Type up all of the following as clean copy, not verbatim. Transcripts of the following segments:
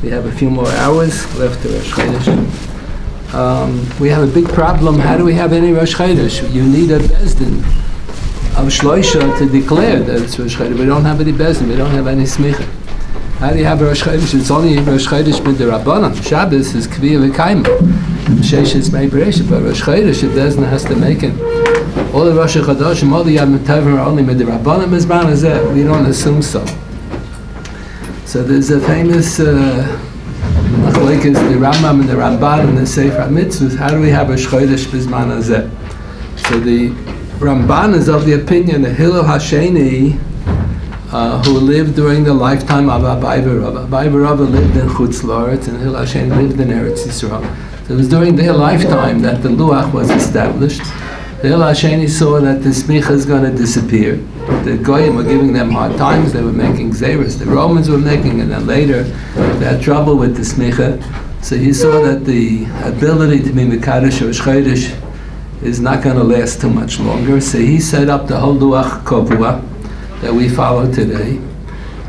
We have a few more hours left to Rosh Chodesh. We have a big problem. How do we have any Rosh Chodesh? You need a Bezdin of Shloisha to declare that it's Rosh Chodesh. We don't have any Bezdin. We don't have any Smicha. How do you have Rosh Chodesh? It's only Rosh Chodesh with the Rabbanan. Shabbos is Kviya V'Kaima. Sheish is Mei Bereishit. But Rosh Chodesh, the Bezdin has to make it. All the Rosh Chodesh, all the Yom Tovim are only with the Rabbanan. We don't assume so. So there's a famous machlokes, the Rambam and the Ramban and the Sefer HaMitzvos. How do we have Rosh Chodesh B'zman Hazeh? So the Ramban is of the opinion that Hilchot Hasheni, who lived during the lifetime of Abai V'Rava. Abai V'Rava lived in Chutz La'aretz and Hilchot Hasheni lived in Eretz Yisrael. So it was during their lifetime that the Luach was established. Hilchot Hasheni saw that the smicha is going to disappear. The Goyim were giving them hard times. They were making zeiros. The Romans were making, and then later they had trouble with the smicha. So he saw that the ability to be mekadosh Rosh Chodesh is not going to last too much longer. So he set up the whole Luach Kovua that we follow today.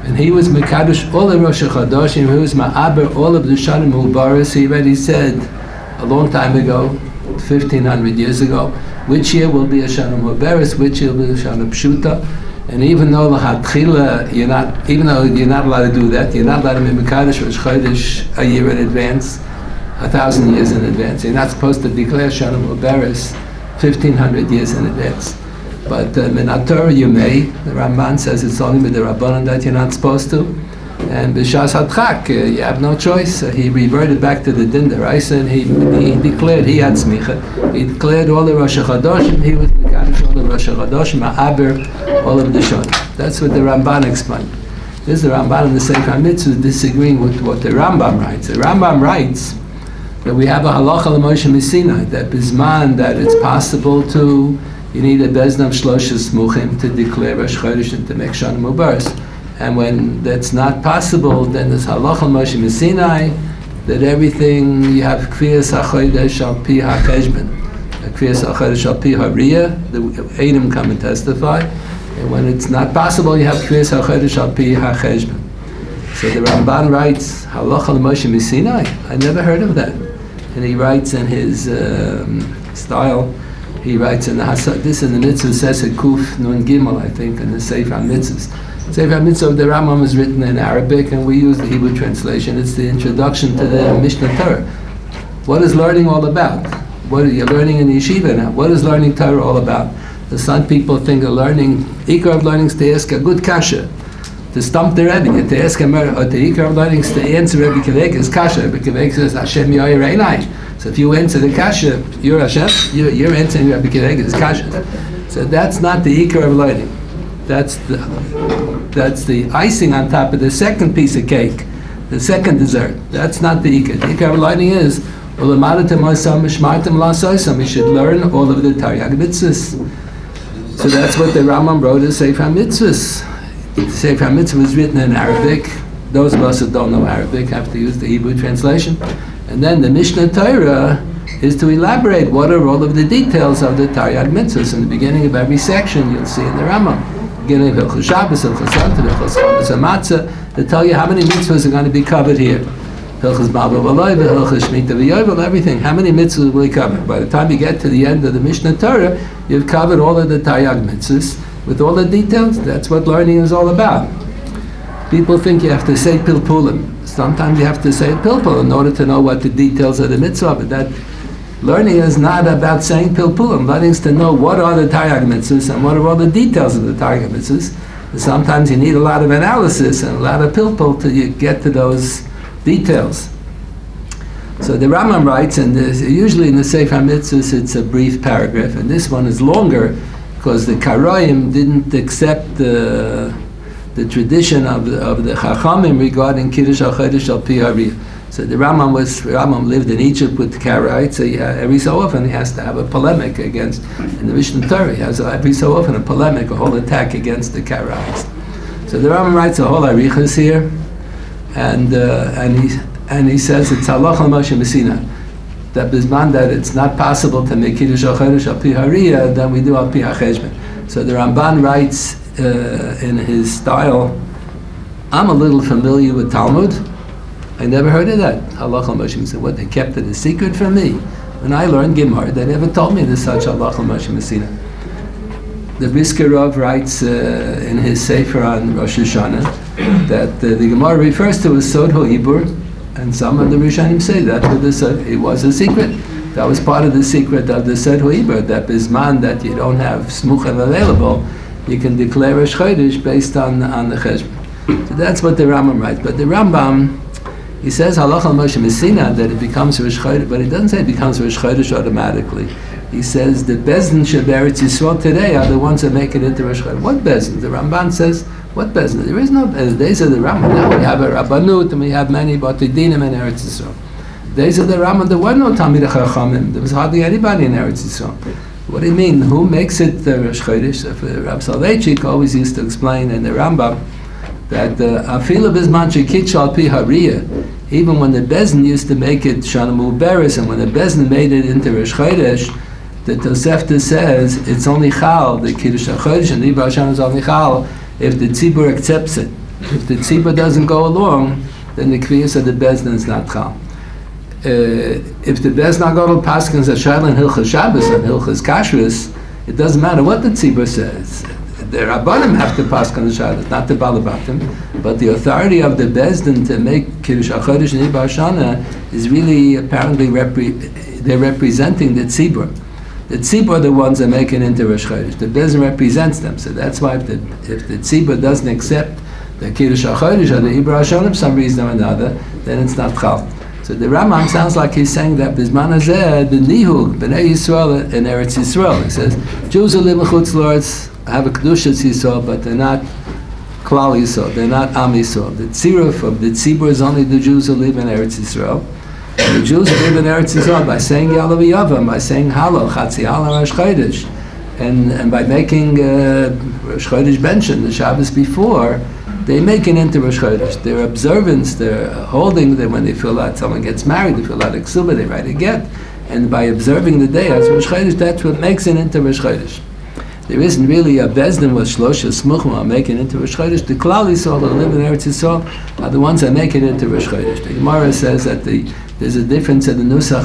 And he was mekadosh all the Rosh Chodesh. He was ma'aber all of the Shanim Ubaris. He already said a long time ago, 1,500 years ago, which year will be a Shana Mubaris, which year will be a Shana Pshuta. And even though l'chatchila, you're not allowed to do that, you're not allowed to be Mekadosh Rosh Chodesh a year in advance, 1,000 years in advance. You're not supposed to declare Shana Mubaris 1,500 years in advance. But Min Torah you may. The Ramban says it's only with the Rabbanan that you're not supposed to. And b'shas hadchak, you have no choice. He reverted back to the din deraisa, and he declared he had smicha. He declared all the Rosh Chodesh, he was mekadosh all the Rosh Chodesh, ma'aber all of the shon. That's what the Ramban explained. This is the Ramban and the Sefer HaMitzvos disagreeing with what the Rambam writes. The Rambam writes that we have a halacha l'Moshe Missinai, that bisman that it's possible to, you need a bezdin of shlosha smuchim to declare Rosh Chodesh and to make Shana Mubaris. And when that's not possible, then there's halacha Moshe Sinai that everything you have kfiyas hachodesh al pi hacheshbon, kfiyas hachodesh al pi hariyah. The Edom come and testify, and when it's not possible, you have kfiyas hachodesh al pi hacheshbon. So the Ramban writes halacha Moshe Sinai. I never heard of that, and he writes in his style. He writes in the this in the mitzvah says a kuf nun gimel, I think, in the Sefer HaMitzvos. Sefer HaMitzvah, the Rambam is written in Arabic, and we use the Hebrew translation. It's the introduction to the Mishnah Torah. What is learning all about? What are you learning in yeshiva now? What is learning Torah all about? Some people think of learning, ikar of learning is to ask a good kasha, to stump the Rebbe, to ask him, or the ikar of learning is to answer Rebbe Kivek's kasha. Rebbe Kivek says, Hashem Yoyer Einai. So if you answer the kasha, you're Hashem, you're answering Rebbe Kivek's kasha. So that's not the ikar of learning. That's the icing on top of the second piece of cake, the second dessert. That's not the ikar. The ikar of learning is, you should learn all of the Taryag mitzvahs. So that's what the Rambam wrote in Sefer HaMitzvos. The Sefer HaMitzvos was written in Arabic. Those of us that don't know Arabic have to use the Hebrew translation. And then the Mishnah Torah is to elaborate what are all of the details of the Taryag mitzvahs. In the beginning of every section, you'll see in the Rambam. Beginning of Hilchot Shabbos, Hilchot Santav, Hilchot Chametz Matzah, they tell you how many mitzvahs are going to be covered here. Hilchot Bava V'Loy, Hilchot Shemitah V'Yovel, everything. How many mitzvahs will we cover? By the time you get to the end of the Mishnah Torah, you've covered all of the Taryag mitzvahs with all the details. That's what learning is all about. People think you have to say pilpulim. Sometimes you have to say pilpul in order to know what the details of the mitzvah. But that learning is not about saying pilpulim. Learning is to know what are the Taryag mitzvahs and what are all the details of the Taryag mitzvahs. And sometimes you need a lot of analysis and a lot of pilpul till you get to those details. So the Rambam writes, and usually in the Sefer HaMitzvos it's a brief paragraph, and this one is longer because the Karoim didn't accept the tradition of the Chachamim regarding Kiddush HaChodesh al Pi Hariyah. So the Rambam lived in Egypt with the Karaites, so every so often he has to have a polemic against, in the Mishnah Torah, he has every so often a polemic, a whole attack against the Karaites. So the Rambam writes a whole arichas here, and he says it's halacha Moshe Messina, that bisman that it's not possible to make Kiddush HaChodesh al Pi Hariyah, then we do al Pi HaCheshbon. So the Ramban writes in his style, I'm a little familiar with Talmud, I never heard of that. Halacha Moshe Messina. What, they kept it a secret from me? When I learned Gemara, they never told me there's such Halacha Moshe Messina. The Biskarov writes in his Sefer on Rosh Hashanah that the Gemara refers to as Sod HaIbur, and some of the Rishonim say that it was a secret. That was part of the secret of the Sod HaIbur, that Bisman that you don't have Smuchim available, you can declare Rosh Chodesh based on the Cheshbon. So that's what the Rambam writes. But the Rambam, he says Halacha Moshe Messina that it becomes Rosh Chodesh, but he doesn't say it becomes Rosh Chodesh automatically. He says the Bezdin Sheberetz Yisrael today are the ones that make it into Rosh Chodesh. What Bezdin? The Ramban says, what Bezdin? There is no Bezdin. Days of the Rambam. Now we have a Rabbanut and we have many Batei Dinim in Eretz Yisrael. Days of the Rambam, there were no Talmidei Chachamim. There was hardly anybody in Eretz Yisrael. What do you mean? Who makes it Rosh Chodesh? Rab Soloveitchik always used to explain in the Rambam that Afilu Bizman Shekitch Al Pi Hariyah, even when the Bezdin used to make it Shana Muberes, and when the Bezdin made it into Rosh Chodesh, the Tosefta says it's only Chal, the Kiddush HaChodesh and the Ibra Hashem is only Chal if the Tzibur accepts it. If the Tzibur doesn't go along, then the Kviyas of the Bezdin is not Chal. If the Bezdin Agadol Paskins Ashayla and Hilchot Shabbos and Hilchot Kashrus, it doesn't matter what the Tzibur says. The Rabbanim have to Paskin Ashayla, not the Balabatim, but the authority of the Bezdin to make Kiddush HaChodesh and Ibra Hashem is really apparently they're representing the Tzibur. The Tzibur are the ones that make it into Rosh Chodesh. The Bezdin represents them, so that's why if the Tzibur doesn't accept the Kiddush HaChodesh or the Ibra Hashem for some reason or another, then it's not Chal. So the Rambam sounds like he's saying that Bizman Hazeh, the Nihug, B'nai Yisrael in Eretz Yisrael. He says, Jews who live in Chutz La'aretz have a Kedushas Yisrael, but they're not Klal Yisrael, they're not Am Yisrael. The Tziruf of the Tzibur is only the Jews who live in Eretz Yisrael. The Jews live in Eretz Yisrael by saying Yalav Yavam, by saying Halo, Chatzi Halo Rosh Chodesh, and by making Rosh Chodesh Benshin, the Shabbos before, they make it into Rosh Chodesh. Their observance, their holding, that when they feel out someone gets married, they feel out Ksuba, they write a get, and by observing the day as Rosh Chodesh, that's what makes it into Rosh Chodesh. There isn't really a Bezdin with Shlosha Smuchma making it into Rosh Chodesh. The Klal Yisrael that live in Eretz Yisrael are the ones that make it into Rosh Chodesh. The Gemara says that there's a difference in the Nusach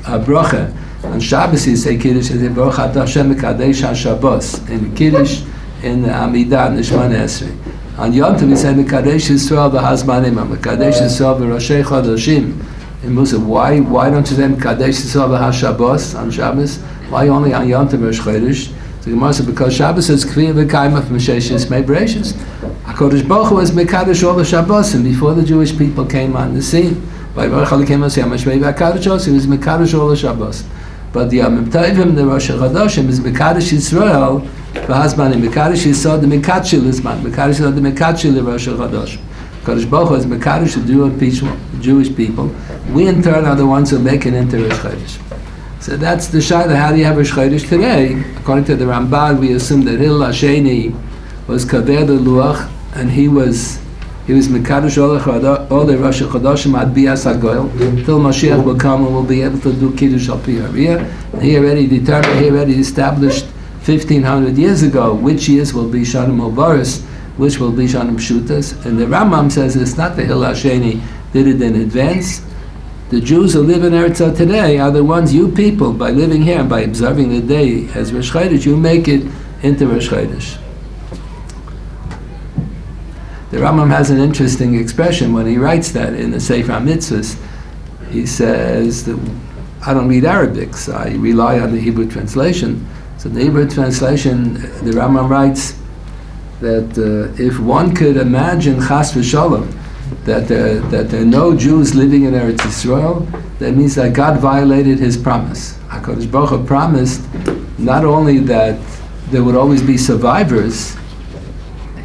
HaBrocha. On Shabbos you say Kiddush, you say Baruch Atah Hashem Mekadesh HaShabbos. In Kiddush, in Amidah, in the Shemona Esrei. On Yom Tov we say Mekadesh Yisrael v'Hazmanim, Mekadesh Yisrael v'Roshei Chodoshim. In Musa, why don't you say Mekadesh Yisrael v'Hashabbos on Shabbos? Why only on Yom Tov Rosh Chodesh? So the Gemara said, because Shabbos is Kviya v'Kaima from Sheshis Mei Bereshis. HaKadosh Baruch Hu was Mekadesh all the Shabbos, and before the Jewish people came on the scene, by Baruch Hu came on the scene, HaKadosh he was Mekadesh all the Shabbos. But the Yom Tovim, the Rosh Chodoshim, is Mekadesh Yisrael, v'Hazmanim, Mekadesh Yisrael, the Mekatshil Yisman, Mekadesh Yisrael, the Mekatshil, the Rosh Chodosh. HaKadosh Baruch Hu is Mekadesh, the Jewish people. We in turn are the ones who make it into Rosh Chodesh. So that's the Shaila. How do you have Rosh Chodesh today? According to the Ramban, we assume that Hillel Hasheni was Kaver the Luach, and he was Mekadosh all the Rosh Chodoshim ad Bias HaGoyel. Till Mashiach will come and will be able to do Kiddush al Pi Hariyah. He already determined, he already established 1,500 years ago which years will be Shanim Mubaris, which will be Shanim Pshutas. And the Rambam says it's not the Hillel Hasheni did it in advance. The Jews who live in Eretz today are the ones, you people, by living here and by observing the day as Rosh Chodesh, you make it into Rosh Chodesh. The Rambam has an interesting expression when he writes that in the Sefer HaMitzvahs. He says that I don't read Arabic, so I rely on the Hebrew translation. So in the Hebrew translation, the Rambam writes that if one could imagine Chas v'Shalom, that there are no Jews living in Eretz Yisrael, that means that God violated His promise. HaKadosh Baruch Hu promised not only that there would always be survivors,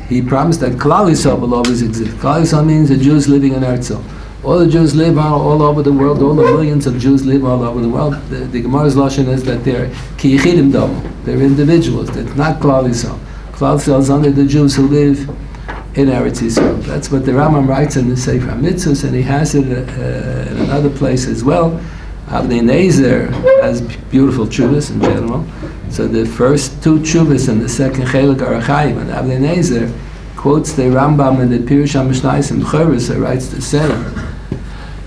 He promised that Klal Yisrael will always exist. Klal Yisrael means the Jews living in Eretz Yisrael. All the Jews live all over the world, all the millions of Jews live all over the world. The Gemara's Lashon is that they're ki yichidim dom, they're individuals, they're not Klal Yisrael. Klal Yisrael is only the Jews who live in Eretz Yisrael. That's what the Rambam writes in the Sefer HaMitzvahs, and he has it in another place as well. Avnei Nezer has beautiful tshuvas in general. So the first two tshuvas and the second chelik are achayim, and Avnei Nezer quotes the Rambam in the Pirush HaMishnayos in Chodesh, writes the Seder,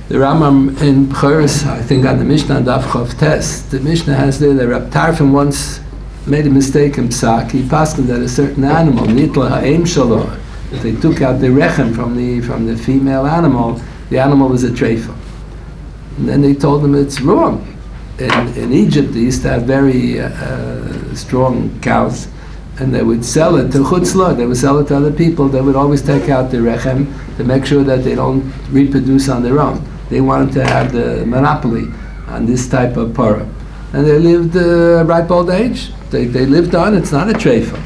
The Rambam in Chodesh, I think on the Mishnah Daf Chav Tes, the Mishnah has there that Rab Tarfon once made a mistake in Psak. He passed that a certain animal, Nitla Ha'em Shalo, if they took out the rechem from the female animal, the animal was a treifa. And then they told him it's wrong. In Egypt, they used to have very strong cows, and they would sell it to chutzlah. They would sell it to other people. They would always take out the rechem to make sure that they don't reproduce on their own. They wanted to have the monopoly on this type of parah. And they lived ripe old age. They lived on. It's not a treifa.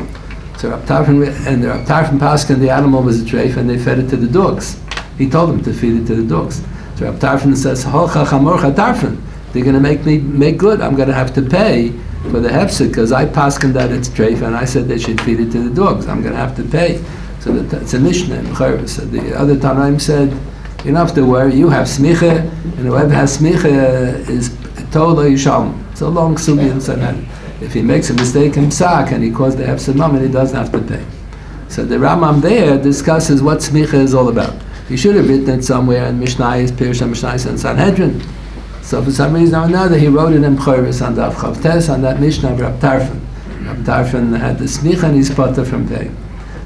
So Rab Tarfon Paskin, the animal was a treifa, and they fed it to the dogs. He told them to feed it to the dogs. So Rab Tarfon says, "Holcha chamorcha Tarfon. They're going to make me make good. I'm going to have to pay for the hefsek because I paskin that it's treifa, and I said they should feed it to the dogs. I'm going to have to pay." So it's a Mishnah in Chodesh. So the other Tanaim said, "You don't have to worry. You have smicha, and whoever has smicha is tola yishalm." It's a long sugi in Sanhedrin. If he makes a mistake in psak and he caused the hefsek moment, he doesn't have to pay. So the Rambam there discusses what smicha is all about. He should have written it somewhere in Mishnayos, Pirush Mishnayos, and Sanhedrin. So for some reason or another, he wrote it in Chodesh on Daf Chav Tes on that Mishnah of Rab Tarfon. Rab Tarfon had the smicha and he's potter from paying.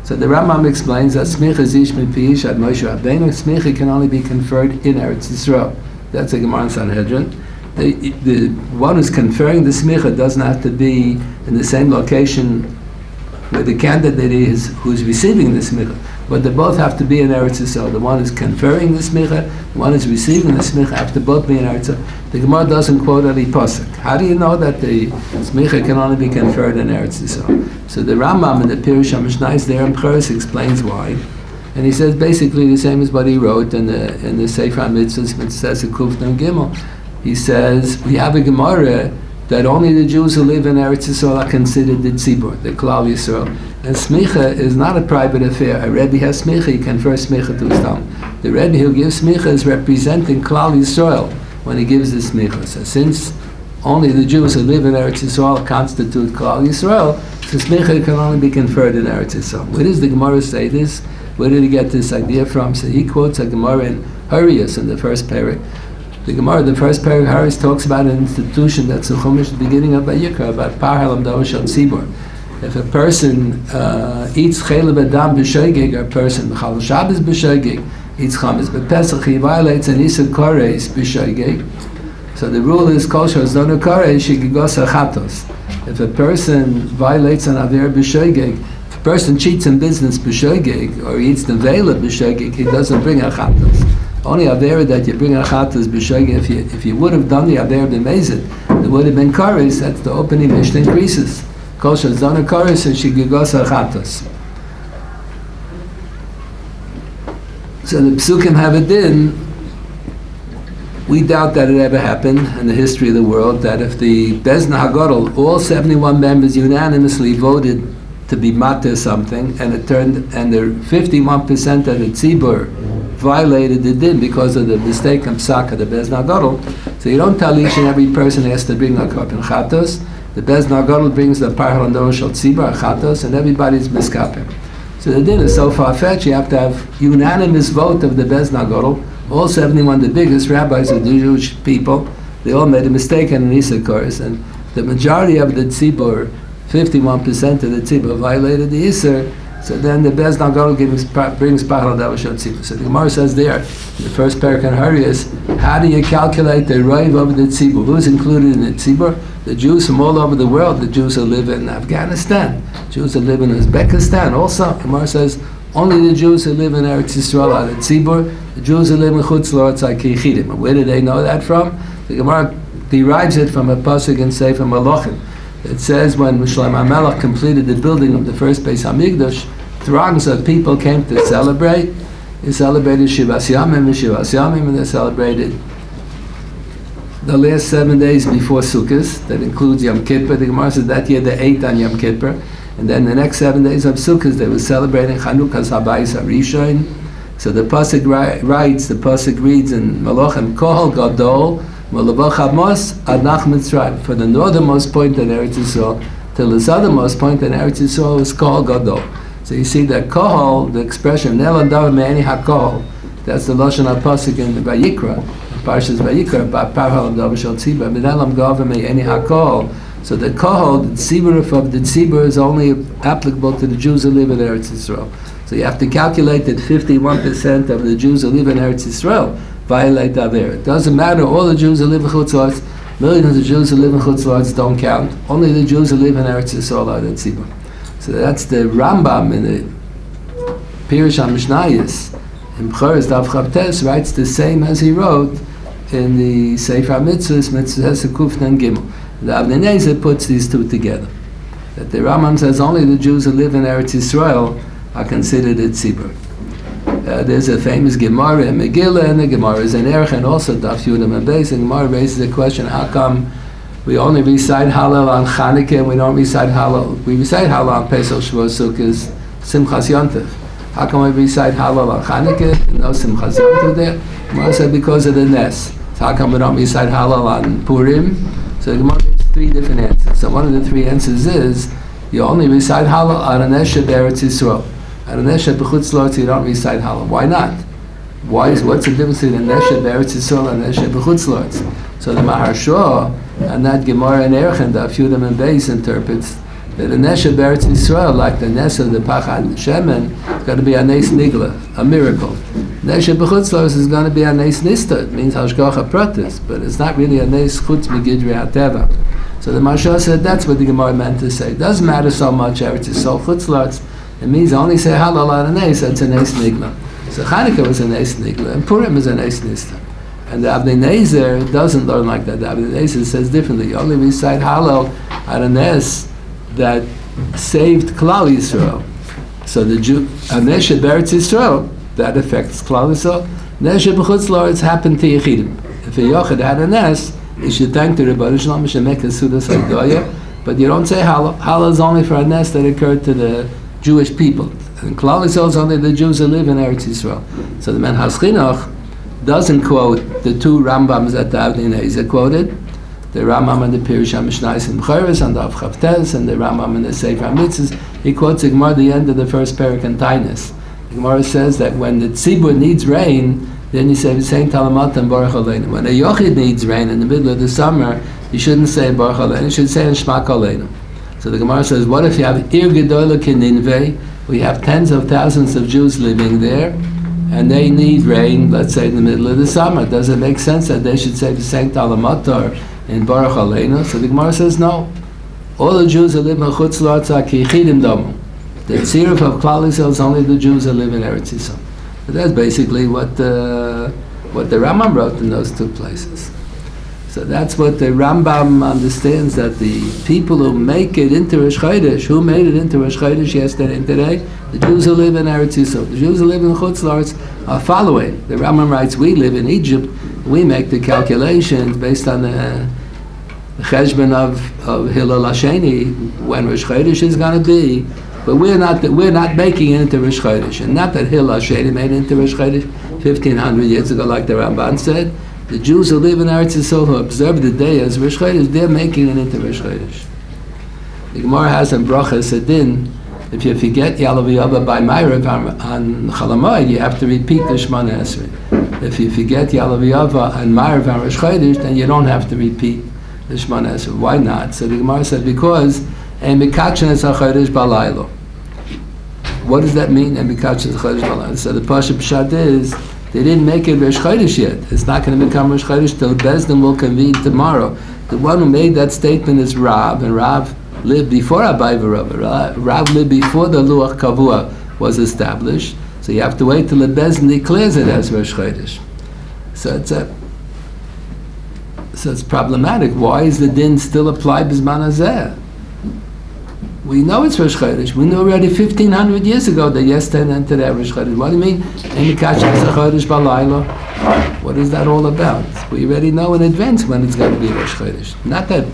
So the Rambam explains that smicha zish min pi ish ad Moshe Rabbeinu. Smicha can only be conferred in Eretz Yisrael. That's a Gemara in Sanhedrin. The one who's conferring the smicha doesn't have to be in the same location where the candidate is who's receiving the smicha, but they both have to be in Eretz Yisrael. The one is conferring the smicha, the one is receiving the smicha, have to both be in Eretz Yisrael. The Gemara doesn't quote any pasuk. How do you know that the smicha can only be conferred in Eretz Yisrael? So the Rambam in the Pirush HaMishnayos there in Chodesh explains why, and he says basically the same as what he wrote in the Sefer HaMitzvos, which says in Kuf Nun Gimel. He says we have a Gemara that only the Jews who live in Eretz Yisrael are considered the tzibur, the Klal Yisrael. And smicha is not a private affair. A Rebbe has smicha, he confers smicha to his Talmud. The Rebbe who gives smicha is representing Klal Yisrael when he gives the smicha. So since only the Jews who live in Eretz Yisrael constitute Klal Yisrael, so smicha can only be conferred in Eretz Yisrael. Where does the Gemara say this? Where did he get this idea from? So he quotes a Gemara in Harius in the first parak. The Gemara, the first parak Haris talks about an institution that's a chumash at the beginning of Vayikra, about par halam davar shel tzibur. If a person eats chelev adam b'shoigig, or a person b'chal Shabbos b'shoigig, eats chametz b'pesach, he violates an isur koreis b'shoigig. So the rule is kol she'ozdonu koreis shegigos achatos. If a person violates an aver b'shoigig, if a person cheats in business b'shoigig, or eats the vela b'shoigig, he doesn't bring achatos. Only avera that you bring achatas b'shogeg. If you would have done the avera b'mezid, it would have been kares. That's the opening Mishnah increases. Kol shazana kares and shigigos achatas. So the psukim have it in. We doubt that it ever happened in the history of the world that if the Bezna Hagadol, all 71 members unanimously voted to be matir something, and it turned, and the 51% of the tzibur violated the din because of the mistake of psak of the Bezna Gadol. So you don't tell each and every person has to bring a korban chatos. The Bezna Gadol brings the par halam davar shel tzibur chatos, and everybody's miskapim. So the din is so far-fetched. You have to have unanimous vote of the Bezna Gadol. All 71, the biggest rabbis of the Jewish people, they all made a mistake in an isur koreis, and the majority of the tzibur, 51% of the tzibur, violated the isur. So then the Bezna Gadol brings par halam davar shel tzibur. So the Gemara says there, in the first parak in Harius, how do you calculate the roiv of the tzibur? Who's included in the tzibur? The Jews from all over the world. The Jews who live in Afghanistan, Jews who live in Uzbekistan. Also, the Gemara says only the Jews who live in Eretz Yisrael are the tzibur. The Jews who live in Chutz La'aretz are kichidim. And where do they know that from? The Gemara derives it from a pasuk in Sefer Malachim. It says when Shlomo HaMelech completed the building of the first Beis Hamikdash, throngs of people came to celebrate. They celebrated Shivas Yamim and they celebrated the last 7 days before Sukkot. That includes Yom Kippur. The Gemara says that year they ate on Yom Kippur. And then the next 7 days of Sukkot they were celebrating Chanukah's Habayis HaRishon. So the pasuk writes, the pasuk reads in Malachim, Kohol Gadol, Malavach Hamos Adnach Mitzrayim. For the northernmost point in Eretz Yisrael till the southernmost point in Eretz Yisrael is Kohol Gadol. So you see that Kohol, the expression Nel Adav Me'eni HaKohol, That's the Lashon HaPasuk in Vayikra, Parshas Vayikra, Parhalam Davar Shel Tzibur, B'Nelam Gava Me'eni HaKol. So the Kohol, the Tzibur of the Tzibur is only applicable to the Jews who live in Eretz Yisrael. So you have to calculate that 51% of the Jews who live in Eretz Yisrael violate Aver. It doesn't matter, all the Jews who live in Chutz La'aretz, millions of Jews who live in Chutz La'aretz don't count. Only the Jews who live in Eretz Yisrael are the Tzibur. So that's the Rambam in the Pirush HaMishnayos. In B'choros Daf Chavtes writes the same as he wrote in the Sefer HaMitzvos, Mitzvahs Kufnan Gimel. The Avnei Nezer puts these two together. That the Rambam says only the Jews who live in Eretz Yisrael are considered a tzibur. There's a famous Gemara in Megillah, and the Gemara is in Erech, and also Daf Yudam and Beis. And Gemara raises the question: how come we only recite Hallel on Chanukah and we don't recite Hallel? We recite Hallel on Pesach, Shavuos, Sukkot, Simchas Yontif. How come we recite Hallel on Chanukah and no Simchas Yontif there? Gemara said because of the Nes. So how come we don't recite Hallel on Purim? So the Gemara gives three different answers. So one of the three answers is you only recite Hallel on an Eshet Eretz Yisrael. On an Eshet B'chutz La'aretz you don't recite Hallel. Why not? What's the difference between an Eshet Eretz Yisrael and an Eshet B'chutz La'aretz? So the Maharsha and that Gemara in Erech and Daf Yudam and Beis interprets that an Eshet Eretz Yisrael, like the Nes of the Pachad Shemen, is going to be a Nes Nigla, a miracle. The Eshet B'chutz La'aretz is going to be a Nes Nista. It means Hashgacha Pratis, but it's not really a Nes Chutz Megidri HaTeva. So the Maharsha said that's what the Gemara meant to say. It doesn't matter so much Eretz Yisrael Chutz La'aretz. It means only say Hallel on a Nes, that's a Nes Nigla. So Chanukah was a Nes Nigla, and Purim is a Nes Nista. And the Avnei Nezer doesn't learn like that. The Avnei Nezer says differently. You only recite Hallel on a Nes that saved Klal Yisrael. So the Jew, a Neshet B'Eretz Yisrael, that affects Klal Yisrael. Neshet B'chutz La'aretz happened to Yechidim. If a Yochid had a Nes, you should thank the Rebbeinu Shalom, you should make a Sudas Hagdoya, but you don't say Hallel. Hallel is only for a Nes that occurred to the Jewish people. And Klal Yisrael is only the Jews who live in Eretz Yisrael. So the Menhas Chinuch doesn't quote the two Rambams that the Avnei Nezer quoted, the Rambam and the Pirush HaMishnayos in B'choros and the Daf Chavtes and the Rambam and the Sefer HaMitzvos. He quotes the Gemara at the end of the first parak in Tainis. The Gemara says that when the Tzibur needs rain, then you say V'sein Talamat and Baruch Aleinu. When a Yochid needs rain in the middle of the summer, you shouldn't say Baruch Aleinu, you should say Shmak Aleinu. So the Gemara says, what if you have Ir Gedola Keninveh, we have tens of thousands of Jews living there, and they need rain, let's say in the middle of the summer. Does it make sense that they should say V'sein Talamatar in Baruch Aleinu? So the Gemara says no. All the Jews who live in Chutz La'aretz are Kichidim Domu. The Tziruf of Klal Yisrael is only the Jews who live in Eretz Yisrael. But that's basically what the Rambam wrote in those two places. So that's what the Rambam understands, that the people who make it into Rosh Chodesh, who made it into Rosh Chodesh yesterday and today, the Jews who live in Eretz Yisrael. The Jews who live in Chutz La'aretz are following. The Rambam writes, we live in Egypt, we make the calculations based on the cheshbon of Hillel Hasheni, when Rosh Chodesh is going to be, but we're not making it into Rosh Chodesh. And not that Hillel Hasheni made it into Rosh Chodesh 1,500 years ago, like the Ramban said. The Jews who live in Eretz Yisrael, who observe the day as Rosh Chodesh, they're making it into Rosh Chodesh. The Gemara has in Brachas a din, if you forget Yalav Yava by Ma'ariv on Chalamoid, you have to repeat the Shemona Esrei. If you forget Yalav Yava on Ma'ariv on Rosh Chodesh, then you don't have to repeat the Shemona Esrei. Why not? So the Gemara said, because Ein Mikachin es HaChodesh Balaylo. What does that mean? Ein Mikachin es HaChodesh Balaylo. So the Pasha Pshat is, they didn't make it Rosh Chodesh yet. It's not going to become Rosh Chodesh till Bezdin will convene tomorrow. The one who made that statement is Rav, and Rav lived before Abai v'Rava. Rav lived before the Luach Kavua was established. So you have to wait till the Bezdin declares it as Rosh Chodesh. So it's problematic. Why is the din still applied B'zman Hazeh? We know it's Rosh Chodesh. We knew already 1,500 years ago that yesterday and today Rosh Chodesh. What do you mean? What is that all about? We already know in advance when it's going to be Rosh Chodesh. Not that.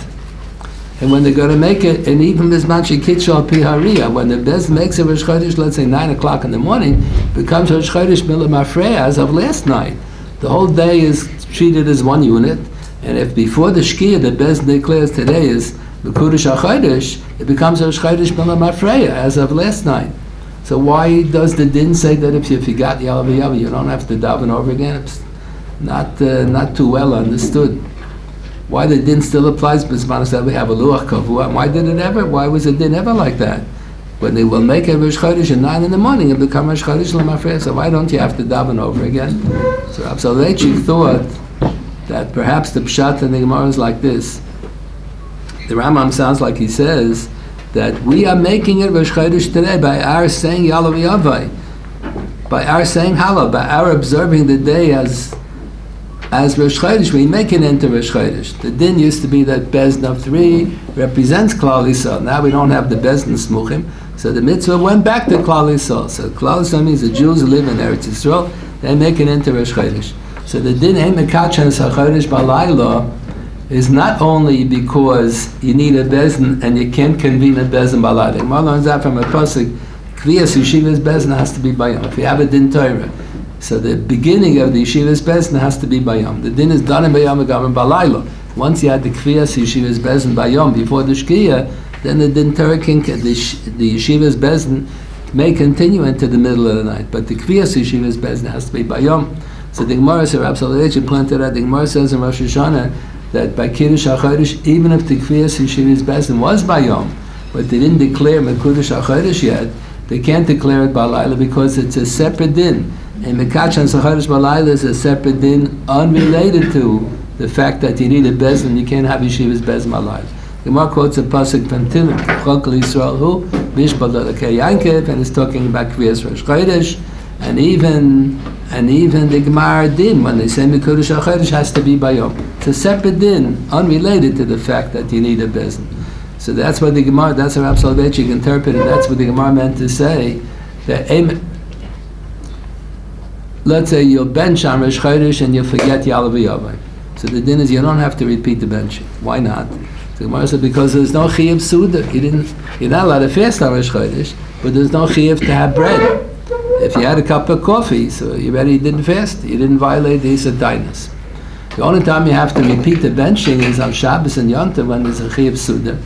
And when they're going to make it, and even this Manchi Kitchal Pihariya, when the Bez makes a Rosh Chodesh, let's say 9 o'clock in the morning, becomes Rosh Chodesh Milah Mafreya as of last night. The whole day is treated as one unit, and if before the Shkia the Bez declares today is the Kodesh HaChodesh, it becomes Rosh Chodesh Milah Mafreya as of last night. So why does the din say that if you forgot Yalav Yava, you don't have to daven over again? It's not too well understood. Why the din still applies? Because we have a luach kavua. Why did it ever? Why was the din ever like that? When they will make a Rosh Chodesh at 9 in the morning and become Rosh Chodesh l'mafreya, so why don't you have to daven over again? So Rav Soloveitchik thought that perhaps the pshat in the Gemara is like this. The Rambam sounds like he says that we are making it Rosh Chodesh today by our saying Yalav Yavai, by our saying Halal, by our observing the day as Rosh Chodesh. We make it into Rosh Chodesh. The din used to be that Bezdin of 3 represents Klal Yisrael. Now we don't have the Bezdin Smuchim, so the mitzvah went back to Klal Yisrael. So Klal Yisrael means the Jews who live in Eretz Yisrael, they make it into Rosh Chodesh. So the din Ein Mekachan HaChodesh Balayla is not only because you need a Bezdin and you can't convene a Bezdin Balayla. Gemara learns that from a pasuk, Kviyas Yeshiva's Bezdin has to be Bayom. If you have a din Torah, so the beginning of the Yeshiva's Bezdin has to be Bayom. The din is done in Bayom and Balayla. Once you had the Kviyas Yeshiva's Bezdin Bayom before the Shkiya, then the din Torah can, the Yeshiva's Bezdin may continue into the middle of the night. But the Kviyas Yeshiva's Bezdin has to be Bayom. So the Gemara says, Rav Soloveitchik pointed out, the Gemara says in Rosh Hashanah that by Kiddush HaChodesh, even if the Kviyas Yeshiva's Bezdin was Bayom, but they didn't declare Kiddush HaChodesh yet, they can't declare it Balayla because it's a separate din. And Mekachan HaChodesh Balayla is a separate din unrelated to the fact that you need a Bezdin, you can't have Yeshiva's Bezdin Balayla. The Gemara quotes a pasuk from Tilim, Chokal Yisrael Hu, Mishpal Lelakei Yankiv, and is talking about Kviyas Rosh Chodesh, and even the Gemara din, when they say Mekudesh HaChodesh, has to be Bayom. It's a separate din, unrelated to the fact that you need a Bezdin. So that's what the Gemara, that's how Rav Soloveitchik interpreted, that's what the Gemara meant to say, that let's say you'll bench on Rosh Chodesh and you'll forget Yalav Yavai. So the din is you don't have to repeat the benching. Why not? The Gemara said because there's no chiyuv suda. You're not allowed to fast on Rosh Chodesh, but there's no chiyuv to have bread. If you had a cup of coffee, so you didn't fast, you didn't violate the Yisad Dainas. The only time you have to repeat the benching is on Shabbos and Yom Tov when there's a chiyuv suda.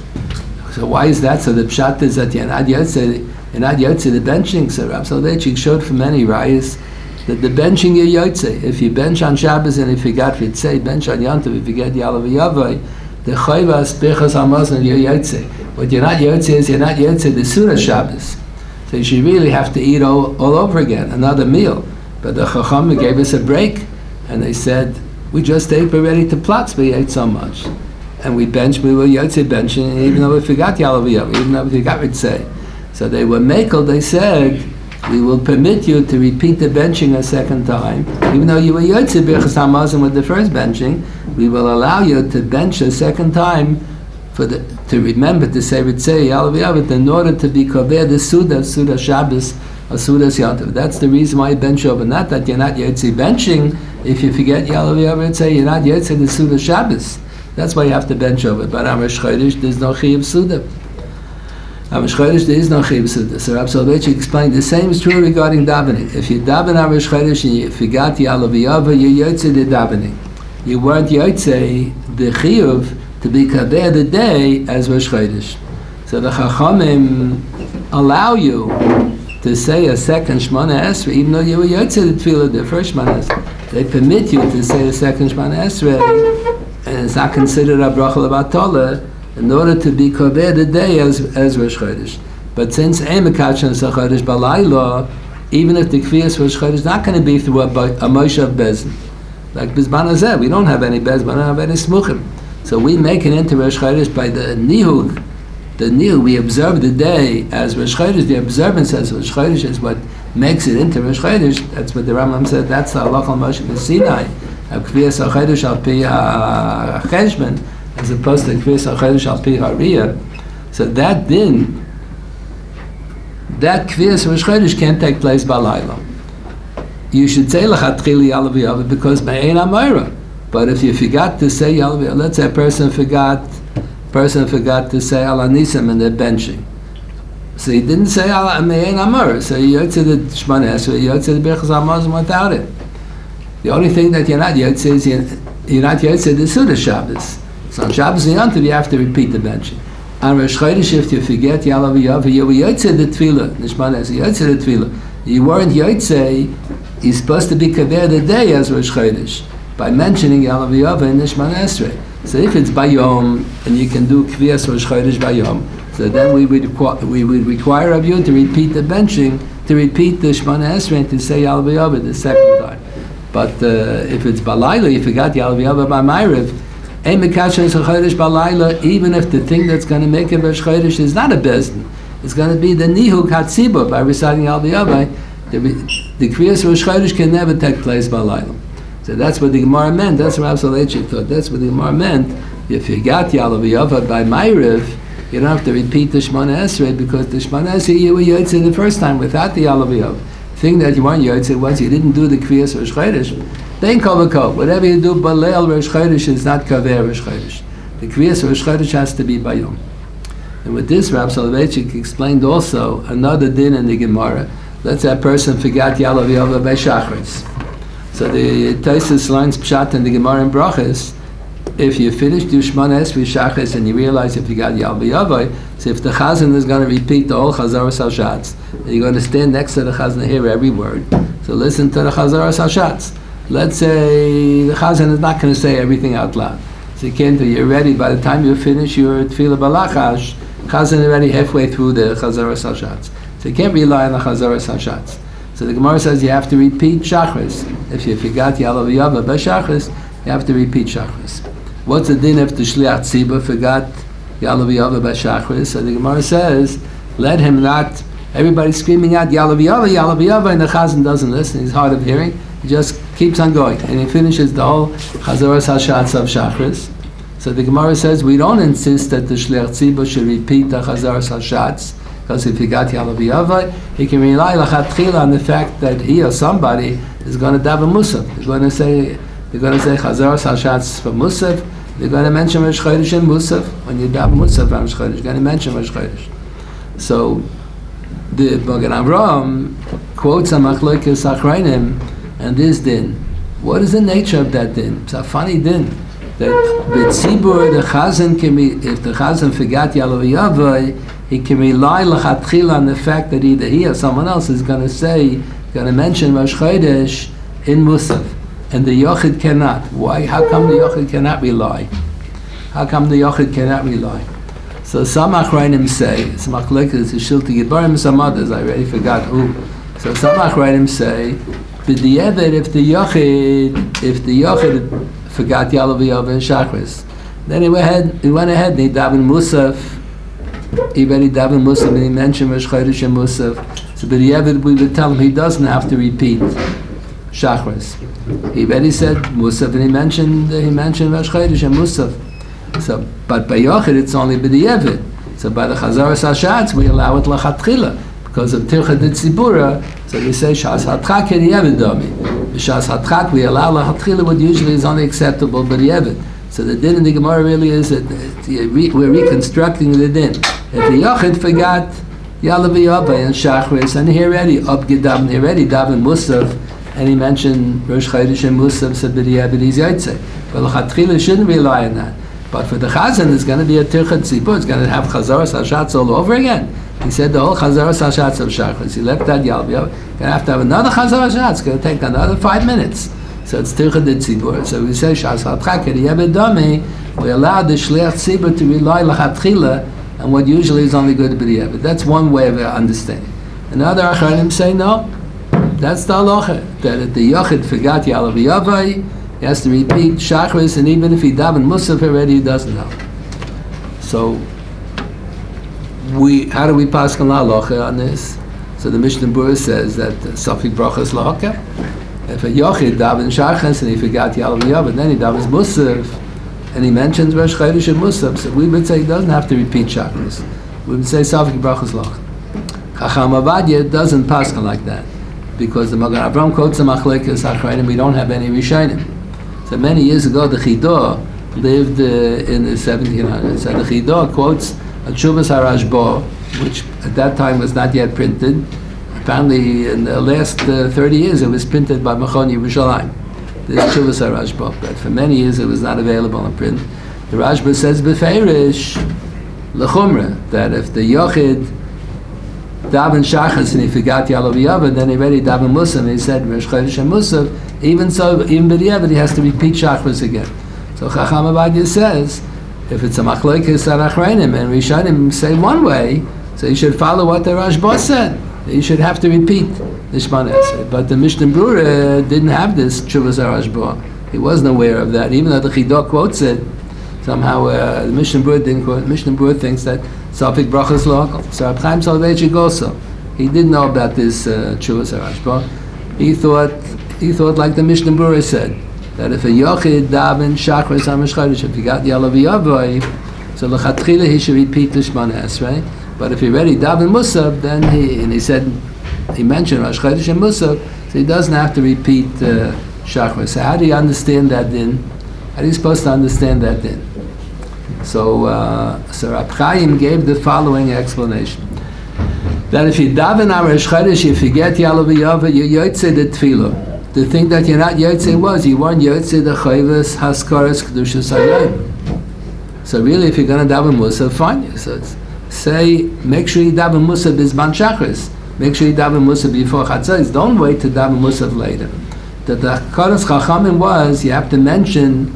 So why is that? So the pshat is that you're not yotze the benching. So Rav Soloveitchik showed from many rayas that the benching you're yotze. If you bench on Shabbos and if you got Ritzei, bench on Yom Tov, if you get Yalav Yavai, the chayvas bechas hamazon you're yotze. What you're not yotze is you're not yotze the Surah Shabbos. So you should really have to eat all over again, another meal. But the Chacham gave us a break, and they said, we just ate, we're ready to plot, we ate so much. And we were yotze benching, even though we forgot Yalav Yavai, even though we forgot Ritzei. So they were makel, they said, we will permit you to repeat the benching a second time, even though you were yotze b'chas hamazon with the first benching, we will allow you to bench a second time to remember to say Ritzei Yalav Yavai in order to be kover the Suda Shabbos or Suda Yom Tov. That's the reason why you bench over. Not that you're not yotze benching. If you forget Yalav Yavai, Ritzei, you're not yotze the Suda Shabbos. That's why you have to bench over. But on Rosh Chodesh, there's no chiyuv Suda. On Rosh Chodesh, there is no chiyuv Suda. So Rav Soloveitchik explained the same is true regarding davening. If you daven on Rosh Chodesh and you forgot Yalav Yavai, you're yotze the davening. You weren't yotze the chiyuv to be kaver the day as Rosh Chodesh. So the Chachamim allow you to say a second Shmona Esrei, even though you were yotze the tefillah, the first Shmona Esrei. They permit you to say a second Shmona Esrei, and it's not considered a bracha l'batola, in order to be kaver the day as Rosh Chodesh. But since Ein Mekachan HaChodesh Balayla, even if the Kviyas Rosh Chodesh is not going to be through a Moshav Bezdin, like Bizman Hazeh, we don't have any Bezdin, we don't have any Smuchim. So we make it into Rosh Chodesh by the Nihug. The Nihug, we observe the day as Rosh Chodesh. The observance as Rosh Chodesh is what makes it into Rosh Chodesh. That's what the Rambam said. That's the Halach al Moshe B'Sinai. Kviyas HaChodesh al pi HaCheshbon, as opposed to Kviyas HaChodesh al pi HaRiyah. So that din, that Kviyas Rosh Chodesh can't take place Balayla. You should say L'chatchili Yalav Yavai because Me'ein Amayra. But if you forgot to say Yalav Yavai, let's say a person forgot to say Al Anisim in the benching. So he didn't say Al Me'ein Amayra. So he yotze the Shmona Esrei, he yotze the Bechaz HaMazon without it. The only thing that you're not yotze is you're not yotze the Suda Shabbos. So on Shabbos and Yom Tov you have to repeat the benching. on Rosh Chodesh, if you forget Yalav Yava, you were Yotzei the Tefillah. Nishman as Yotzei the Tefillah. You weren't Yotzei, you're supposed to be Kaver the day as Rosh Chodesh by mentioning Yalav Yava and Nishman Esrei. So if it's Bayom and you can do Kviyas Rosh Chodesh Bayom, so then we would require of you to repeat the benching, to repeat the Shemana Esrei and to say Yalav Yava the second time. But if it's Balayla, you forgot Yalav Yava by Ma'ariv, even if the thing that's going to make it Rosh Chodesh is not a bezdin, it's going to be the Nihuk Hatzibah by reciting Yalav Yava. The Kriyas Rosh Chodesh can never take place Balayla. So that's what the Gemara meant. That's what Rav Soloveitchik thought. That's what the Gemara meant. If you got Yalav Yava by Ma'ariv, you don't have to repeat the Shemana Esrei because the Shemana Esrei you were Yotzei the first time without the Yalav Yava. The thing that you weren't Yotzei was you didn't do the Kriyas Rosh Chodesh. Then Kovakov. Whatever you do Balel Rosh Chodesh is not Kaver Rosh Chodesh. The Kriyas Rosh Chodesh has to be Bayom. And with this, Rav Soloveitchik explained also another din in the Gemara. Let's say a person forgot Yalav Yava by Shachris. So the Taisus learns Pshat in the Gemara in Brachas. If you finish the Shemana Esrei Shachris and you realize if you got Yalav Yava, so if the Chazan is going to repeat the whole Chazaras Hashatz, and you're going to stand next to the Chazan and hear every word, so listen to the Chazaras Hashatz. Let's say the Chazan is not going to say everything out loud. So you can't do, you're ready, by the time you finish your Tefillah Balachash, Chazan is already halfway through the Chazaras Hashatz. So you can't rely on the Chazaras Hashatz. So the Gemara says you have to repeat Shachris. If you forgot Yalav Yava by Shachris, you have to repeat Shachris. What's the din if the Shliach Tzibah forgot Yalav Yava by Shachris? So the Gemara says, let him not, everybody's screaming out Yalav Yava, and the Chazan doesn't listen, he's hard of hearing, he just keeps on going, and he finishes the whole Chazaras Hashatz of Shachris. So the Gemara says, we don't insist that the Shliach Tzibah should repeat the Chazaras Hashatz, because if he got Yalav Yava, he can rely l'chatchila on the fact that he or somebody is going to daven Musaf. They're going to say Chazaras Hashatz for Musaf. They're going to mention Rosh Chodesh and Musaf. When you daven Musaf on Rosh Chodesh, you're going to mention Rosh Chodesh. So the Magen Avraham quotes a Machlokes Achrayim and this din. What is the nature of that din? It's a funny din. That the tzibur, the chazan can be, if the chazan forgot Yalav Yava, he can rely l'chatchila on the fact that either he or someone else is going to mention Rosh Chodesh in Musaf, and the Yochid cannot. Why? How come the Yochid cannot rely? So some Achrayim say, some Machlokes Shilti Gebarim, some others, I already forgot who. So some Achrayim say, b'di'evet, if the Yochid forgot Yalav Yava and Shachris, then he went ahead and he davened Musaf. He already davened Musaf and he mentioned Rosh Chodesh and Musaf. So b'di'evet, we would tell him he doesn't have to repeat Shachris. He already said Musaf and he mentioned Rosh Chodesh and Musaf. So, but by Yochid it's only b'di'evet. So by the Chazaras Hashatz we allow it l'chatchila because of Tircha D'Tzibura. So we say Shas Hatchak b'di'evet dami. Shas Hatchak we allow l'chatchila what usually is only acceptable b'di'evet. So the din in the Gemara really is that we're reconstructing the din. If the Yochid forgot Yalav Yava and Shachris and he already daven Musaf and he mentioned Rosh Chodesh and Musaf, so b'di'evet he's Yotzei. But l'chatchila shouldn't rely on that. But for the Chazan, it's going to be a Tircha Tzibur. It's going to have Chazaras Hashatz all over again. He said the whole Chazaras Hashatz of Shachris. He left that Yalav Yava. Going to have to have another Chazaras Hashatz. It's going to take another 5 minutes. So it's Tircha Tzibur. So we say Shas Hatchak b'di'evet dami. We allow the Shliach Tzibur to rely l'chatchila on what usually is only good b'di'evet. That's one way of understanding. Another Achrayim say no. That's the halacha. That if the Yochid forgot Yalav Yava, he has to repeat Shachris, and even if he davened Musaf already, he doesn't know. So, how do we pass on halacha on this? So the Mishnah Berurah says that Safik Brachas Lahaka. If a Yochid davened Shachris and he forgot Yalav Yava, then he davens Musaf, and he mentions Rosh Chodesh and Musaf, so we would say he doesn't have to repeat Shachris. We would say Safik Brachas Lahaka. Chacham Avadia doesn't pass on like that, because the Magen Avraham quotes the Machlokes Achrayim, we don't have any Rishonim. So many years ago, the Chidah lived in the 1700s. So the Chidah quotes a Tshuvas HaRashba, which at that time was not yet printed. Apparently, in the last 30 years, it was printed by Machon Yerushalayim. This Tshuvas HaRashba, but for many years it was not available in print. The Rashba says, Beferish, l'chumra, that if the Yochid daven Shachas and he forgot Yalav Yavad, then he already daven Musaf, and he said Rosh Chodesh and Musaf, even b'diavad he has to repeat Shachas again. So Chacham Ovadia says, if it's a machlokes arachreinim and Rishonim say one way, so you should follow what the Rashba said. You should have to repeat the Shemona Esrei. But the Mishnah Berurah didn't have this Tshuvas Rashba. He wasn't aware of that, even though the Chidah quotes it. Somehow the Mishnah Berurah didn't quote. Mishnah Berurah thinks that Safik Brachas Local. So Reb Chaim Soloveitchik also, he didn't know about this Tshuvas Rashba. He thought like the Mishnah Berurah said, that if a Yochid daven Shachris HaMosh Chodesh, if he got Yalav Yavai, so l'chatchila he should repeat the Shemona Esrei. But if he already daven Musaf, then he mentioned Rosh Chodesh and Musaf, so he doesn't have to repeat Shachris. So how do you understand that din? How are you supposed to understand that din? So Rab Chaim gave the following explanation. That if you daven on Rosh Chodesh, you forget Yalav Yavai, you yotze the tefillah. The thing that you're not Yotze was, you weren't Yotze the Chayvus, Haskaras, Kedushas Hayom. So really, if you're going to daven Musaf, fine. So say, make sure you daven Musaf Bizman Shachris. Make sure you daven Musaf before Chatzos. Don't wait to daven Musaf later. The Karas Chachamim was, you have to mention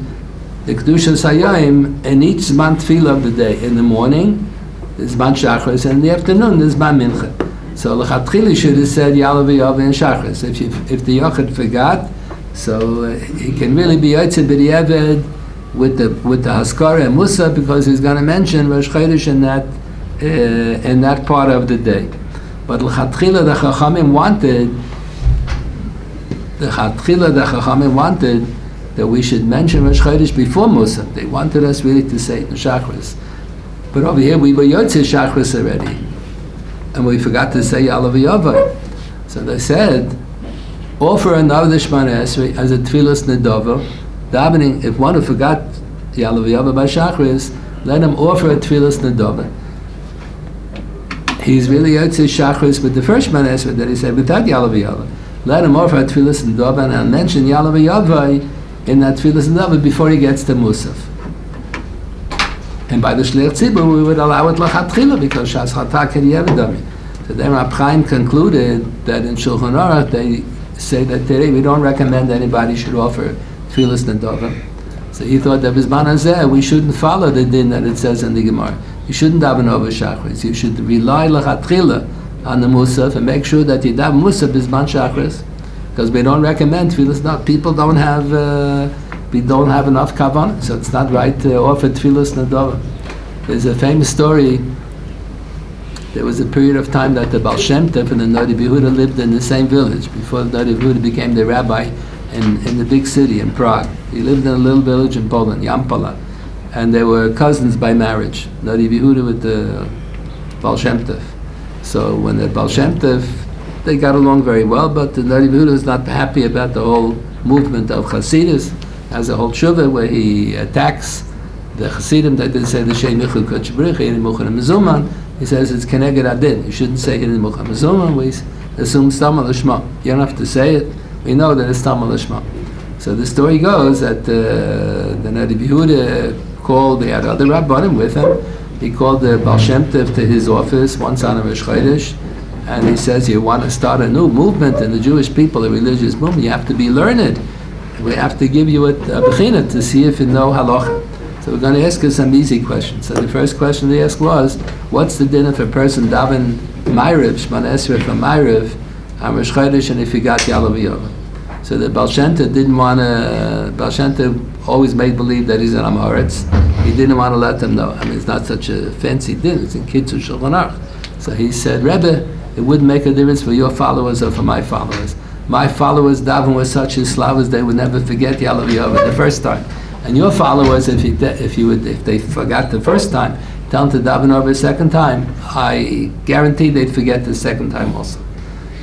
the Kedushas Hayom in each Zman Tefillah of the day. In the morning, there's Zman Shachris, and in the afternoon, there's Zman Mincha. So l'chatchili should have said Yalav Yavai and Shachris. If the Yochid forgot, so he can really be Yotze b'diavad with the Haskara and Musaf, because he's going to mention Rosh Chodesh in that part of the day. But l'chatchila the Chachamim wanted that we should mention Rosh Chodesh before Musaf. They wanted us really to say it in Shachris. But over here we were Yotze Shachris already, and we forgot to say Yalav Yavai. So they said, offer another Shemona Esrei as a Tfilas Nedava. Davening, if one who forgot Yalav Yavai by Shachris, let him offer a Tfilas Nedava. He's really Yotze Shachris with the first Shemona Esrei that he said without Yalav Yavai. Let him offer a Tfilas Nedava, and I'll mention Yalav Yavai in that Tfilas Nedava before he gets to Musaf. And by the Shliach Tzibur, we would allow it l'chatchila, because Shas Chatak had Yevedami. So then Rab Chaim concluded that in Shulchan Aruch they say that today we don't recommend anybody should offer Tfilas Nedava. So he thought that Bizman Hazeh, we shouldn't follow the din that it says in the Gemara. You shouldn't daven over Shachris. You should rely l'chatchila on the Musaf and make sure that you daven Musaf Bizman Shachris, because we don't recommend Tfilas Nedava. People don't have we don't have enough kavanah, so it's not right to offer Tfilas Nedava. There's a famous story. There was a period of time that the Baal Shem Tov and the Nadi Yehuda lived in the same village before the Nadi Yehuda became the rabbi in the big city in Prague. He lived in a little village in Poland, Yampala, and they were cousins by marriage. Nadi Yehuda with the Baal Shem Tov. So when the Baal Shem Tov, they got along very well, but the Nadi Yehuda was not happy about the whole movement of Hasidus, as a whole tshuva where he attacks the Hasidim that didn't say the Shem Yichud Kodesh Baruch Hu Muchan Mezuman. He says it's Keneged Adin. You shouldn't say it in Muchan Mezuman. We assume Stam L'Shma. You don't have to say it. We know that it's Stam L'Shma. So the story goes that the Nadi Yehuda called. They had other rabbanim with him. He called the Baal Shem Tov to his office once on a Rosh Chodesh, and he says, "You want to start a new movement in the Jewish people, a religious movement? You have to be learned. We have to give you a bechina to see if you know halacha." So we're going to ask you some easy questions. So the first question they asked was, what's the din if a person daven Ma'ariv, Shemona Esrei from Ma'ariv, on Rosh Chodesh, and if he got Yalav Yavai? So the Baal Shem Tov didn't want to, Baal Shem Tov always made believe that he's an Amoritz. He didn't want to let them know. I mean, it's not such a fancy din, it's in Kitzur Shulchan Aruch. So he said, Rebbe, it wouldn't make a difference for your followers or for my followers. My followers daven with such slavas they would never forget Yalav Yavai the first time. And your followers, if they forgot the first time, tell them to daven over a second time, I guarantee they'd forget the second time also.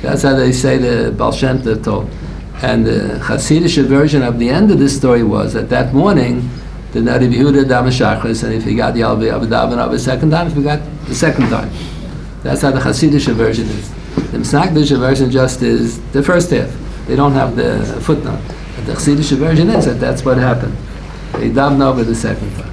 That's how they say the Baal Shem Tov told. And the Hasidic version of the end of this story was that morning, the Nadi Yehuda daven Shachris, and if he got Yalav Yavai daven over a second time, he forgot the second time. That's how the Hasidic version is. The Misnagdish version just is the first half. They don't have the footnote. But the Chassidish version is that that's what happened. They davened over the second time.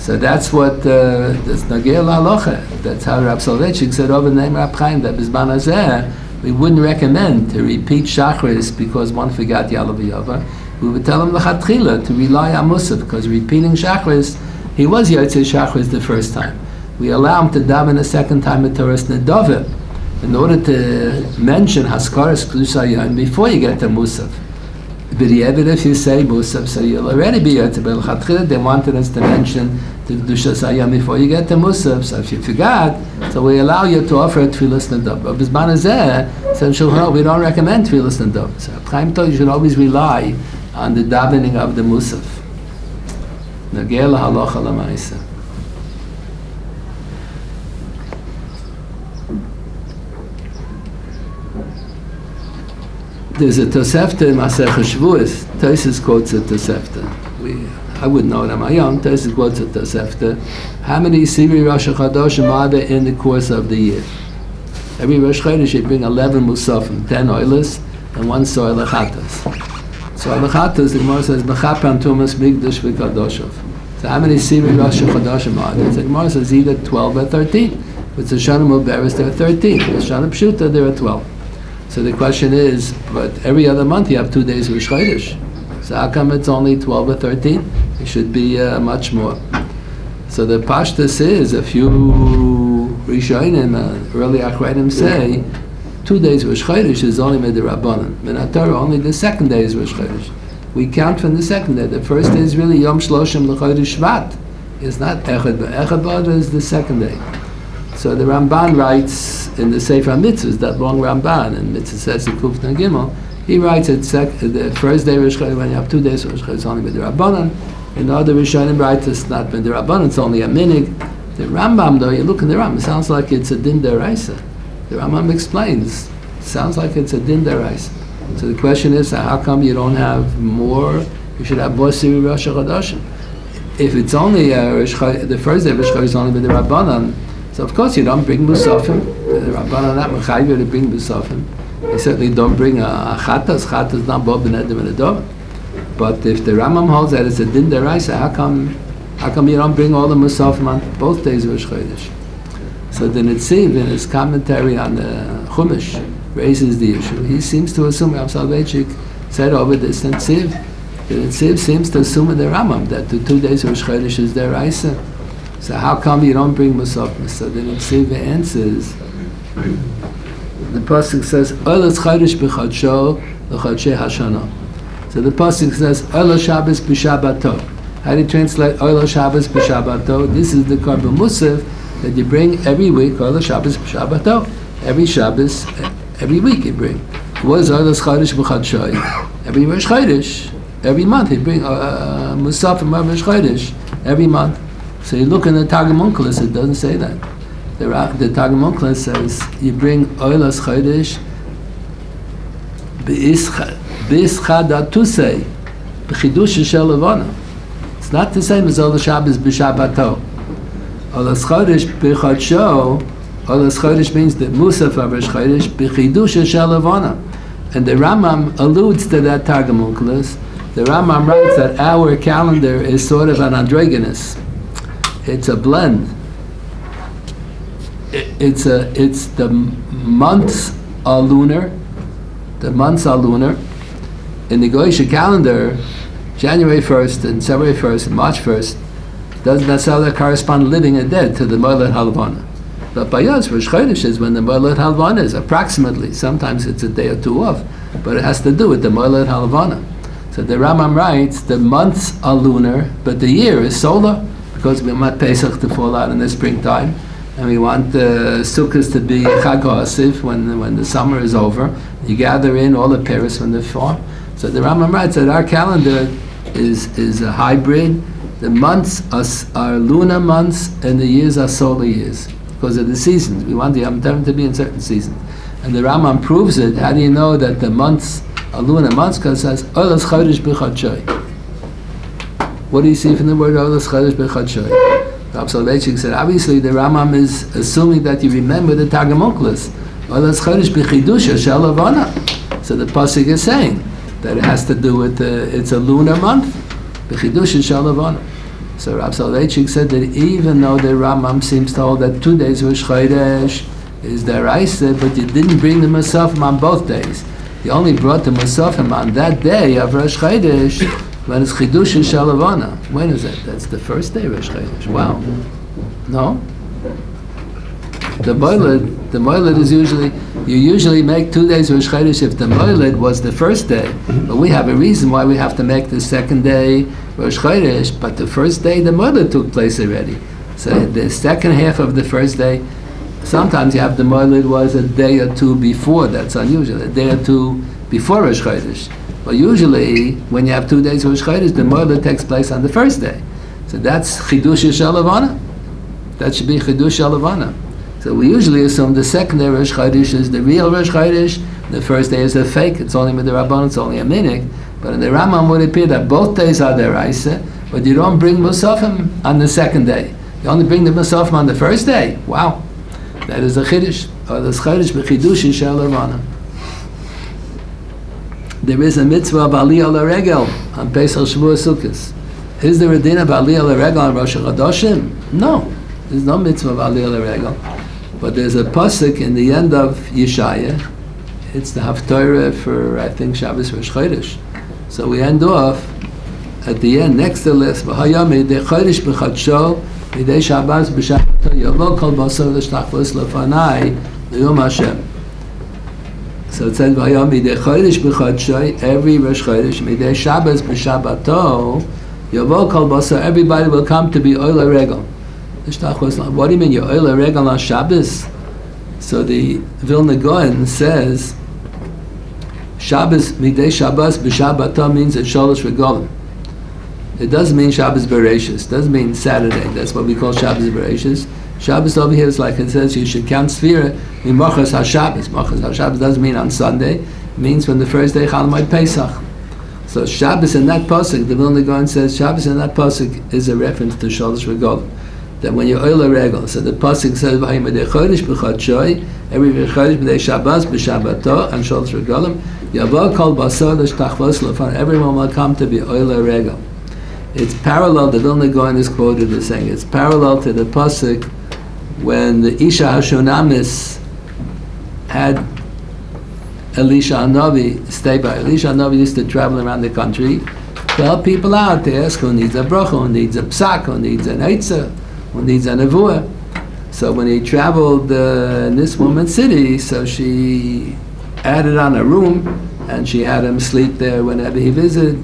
So that's what that's Nagir L'Halacha. That's how Rab Soloveitchik said over the name Rab Chaim that Bizman Hazeh, we wouldn't recommend to repeat Shachris because one forgot Yalav Yava. We would tell him L'Chatchila to rely on Musaf, because repeating Shachris, he was Yotzei Shachris the first time. We allow him to daven a second time at Torah's Nedovah in order to mention Haskaras Kedusha before you get to Musaf. But if you say Musaf, so you'll already be Yotzei. But L'Chatchila, they wanted us to mention the Kedusha Sayam before you get to Musaf. So if you forgot, so we allow you to offer a Tfilas Nedovah. But Bizman Hazeh, so Shulchan Aruch, we don't recommend Tfilas Nedovah. So Chaim told you should always rely on the davening of the Musaf. Nagel halacha l'maisa. There's a Tosefta in Masech Shavuos. Tosfos quotes a Tosefta. I wouldn't know it on my own. Tosfos quotes a Tosefta. How many Siri Rosh Chodesh are there in the course of the year? Every Rosh Chodesh you bring 11 Musafim, 10 oilers, and 1 soil chatas. So Al-Chatas, the Gemara says, B'chapam Tumas Migdash V'Kadoshov. So how many Siri Rosh Chodesh are there? So the Gemara says either 12 or 13. With the Shana Muberes, there are 13. With Shana Pshuta, there are 12. So the question is, but every other month you have 2 days Rosh Chodesh. So how come it's only 12 or 13? It should be much more. So the Pashtus is, a few Rishonim, early Achreidim say, 2 days Rosh Chodesh is only Midrabanan. Min HaTorah, only the second day is Rosh Chodesh. We count from the second day. The first day is really Yom Shloshim L'Chodesh Shvat. It's not Echad B'Echad. Echad B'Echad is the second day. So the Ramban writes in the Sefer HaMitzvahs, that long Ramban, and Mitzvah says in Kuf Tan Gimel, he writes that the first day Rosh Chodesh, when you have 2 days Rosh Chodesh, it's only Midrabanan. And the other Rishonim writes it's not Midrabanan, it's only a minig. The Rambam, though, you look in the Rambam, it sounds like it's a Din D'Oraisa. The Rambam explains, it sounds like it's a Din D'Oraisa. So the question is, how come you don't have more? You should have more Siri Rosh Chodesh. If it's only the first day of Rosh Chodesh is only with the Rabbanan, so of course you don't bring Musafim. The Rabbanan not mechayiv you to bring Musafim. You certainly don't bring a Chatas. Chatas is not Bob B'Nedem and a Dov. But if the Rambam holds that it's a Din D'Oraisa, how come you don't bring all the Musafim on both days of Rosh Chodesh? So the Netziv, in his commentary on the Chumash, raises the issue. He seems to assume, Rav Soloveitchik said over this Netziv, the Netziv seems to assume in the Rambam that the 2 days of Rosh Chodesh is D'Oraisa. So how come you don't bring Musafim? So the Netziv answers, the Pasuk says, Olas Chodesh b'Chodsho l'Chodshei Hashana. So the Pasuk says, Olas Shabbos b'Shabbato. How do you translate Olas Shabbos b'Shabbato? This is the Korban Musaf that you bring every week, Olas Shabbos b'Shabbato. Every Shabbos, every week you bring. What is Olas Chodesh b'Chodsho? Every Rosh Chodesh, every month you bring Musafim of Rosh Chodesh, every month. So you look in the Targum Onkelos, it doesn't say that. The Targum Onkelos says you bring Olas Chodesh b'Ischadatuse b'Chidush Shel Levana. It's not the same as Olas Shabbos b'Shabbato. Olas Chodesh b'Chodsho, Olas Chodesh means the Musaf of Rosh Chodesh b'Chidush Shel Levana. And the Rambam alludes to that Targum Onkelos. The Rambam writes that our calendar is sort of an androgynous. It's a blend. It's the months are lunar. The months are lunar. In the Goyish calendar, January 1st and February 1st and March 1st doesn't necessarily correspond living and dead to the Moiled Halvana. But by us, Rosh Chodesh is when the Moiled Halvana is approximately. Sometimes it's a day or two off, but it has to do with the Moiled Halvana. So the Rambam writes, the months are lunar, but the year is solar, because we want Pesach to fall out in the springtime, and we want Sukkot to be Chag HaAsif when the summer is over. You gather in all the Paris when they fall. So the Rambam writes that our calendar is a hybrid. The months are lunar months, and the years are solar years, because of the seasons. We want the Yom Tov to be in certain seasons. And the Rambam proves it. How do you know that the months are lunar months? Because it says, Olas Chodesh b'Chodsho. What do you see from the word Olas Chodesh b'Chodsho? Rav Soloveitchik said, obviously the Rambam is assuming that you remember the Targum Onkelos. Olas Chodesh b'Chidush Shel Levana. So the Pasuk is saying that it has to do with, it's a lunar month, b'Chidush Shel Levana. So Rav Soloveitchik said that even though the Rambam seems to hold that 2 days Rosh Chodesh is deraisa, but you didn't bring the Musafim on both days. You only brought the Musafim on that day of Rosh Chodesh when it's Chidush and Shalavana. When is that? That's the first day of Rosh Chodesh. Wow. No? The Moiled is usually, you usually make 2 days Rosh Chodesh if the Moiled was the first day. But we have a reason why we have to make the second day Rosh Chodesh, but the first day the Moiled took place already. So the second half of the first day, sometimes you have the Moiled was a day or two before, that's unusual, a day or two before Rosh Chodesh. But usually, when you have 2 days Rosh Chodesh, the Moiled takes place on the first day. So that's Chidush Shalavana. That should be Chidush Shalavana. So we usually assume the second day Rosh Chodesh is the real Rosh Chodesh, the first day is a fake, it's only with the Rabban, it's only a minik. But in the Rambam would appear that both days are deraisa, but you don't bring Musafim on the second day. You only bring the Musafim on the first day. Wow. That is a Chiddush, or the Chodesh b'Chidush Shalavana. There is a mitzvah of Aliyah L'Regel on Pesach Shavuot Sukkos. Is there a din of Aliyah L'Regel on Rosh Chodesh? No. There's no mitzvah of Aliyah L'Regel. But there's a pasuk in the end of Yeshaya. It's the Haftarah for, I think, Shabbos Rosh Chodesh. So we end off at the end, next to the list, V'haya midei Chodesh b'chadsho, midei Shabbos b'shabbato, yavo kol basar l'shtachvos l'fanai, l'yom Hashem. So it says, V'haya midei Chodesh b'chadsho, every Rosh Chodesh, midei Shabbos b'shabbato, yavo kol basar, everybody will come to be Oila Regel. What do you mean, you're Oila Regel on Shabbos? So the Vilna Gaon says, Shabbos, midei Shabbos b'Shabbato means it's Sholosh Regalim. It doesn't mean Shabbos Bereshis. It doesn't mean Saturday. That's what we call Shabbos Bereshis. Shabbos over here is like it says, you should count Sfira in Machas HaShabbos. Machas HaShabbos doesn't mean on Sunday. It means when the first day Chalamoid Pesach. So Shabbos in that pasuk, the Vilna Gaon says, Shabbos in that pasuk is a reference to Sholosh Regalim. That when you're Oila Regel, so the pasuk says, "V'haya midei Chodesh b'chadshoy," every Chodesh midei Shabbos b'Shabbato and Sholosh Regalim, yavo kol basar l'shtachvos l'fan. Everyone will come to be Oila Regel. It's parallel. The Vilna Gaon is quoted as saying it's parallel to the pasuk when the Isha Hashunamis had Elisha Hanavi stay by. Elisha Hanavi used to travel around the country to help people out. To ask who needs a bracha, who needs a psak, who needs an eitzah, who needs a nevuah. So when he traveled in this woman's city, so she added on a room, and she had him sleep there whenever he visited.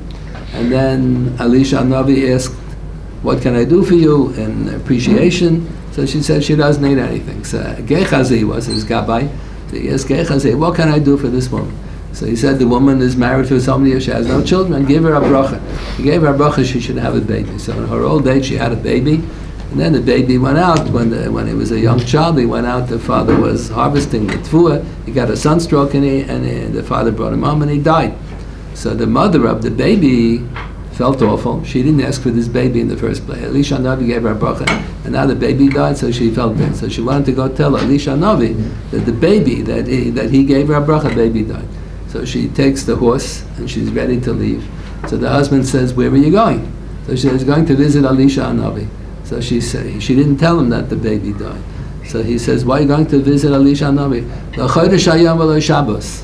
And then Elisha Hanavi asked, "What can I do for you in appreciation?" So she said she doesn't need anything. So Gehazi was his gabbai. So he asked Gehazi, "What can I do for this woman?" So he said, the woman is married to somebody, she has no children, give her a bracha. He gave her a bracha, she should have a baby. So in her old age, she had a baby. And then the baby went out. When he was a young child, he went out. The father was harvesting the tfuah. He got a sunstroke, and the father brought him home, and he died. So the mother of the baby felt awful. She didn't ask for this baby in the first place. Elisha Hanavi gave her a bracha, and now the baby died, so she felt bad. So she wanted to go tell Elisha Hanavi that the baby, that he gave her a bracha, baby died. So she takes the horse, and she's ready to leave. So the husband says, "Where are you going?" So she says, "Going to visit Elisha Hanavi." So she didn't tell him that the baby died. So he says, "Why are you going to visit Elisha Hanavi?" Chodesh hayom v'lo Shabbos.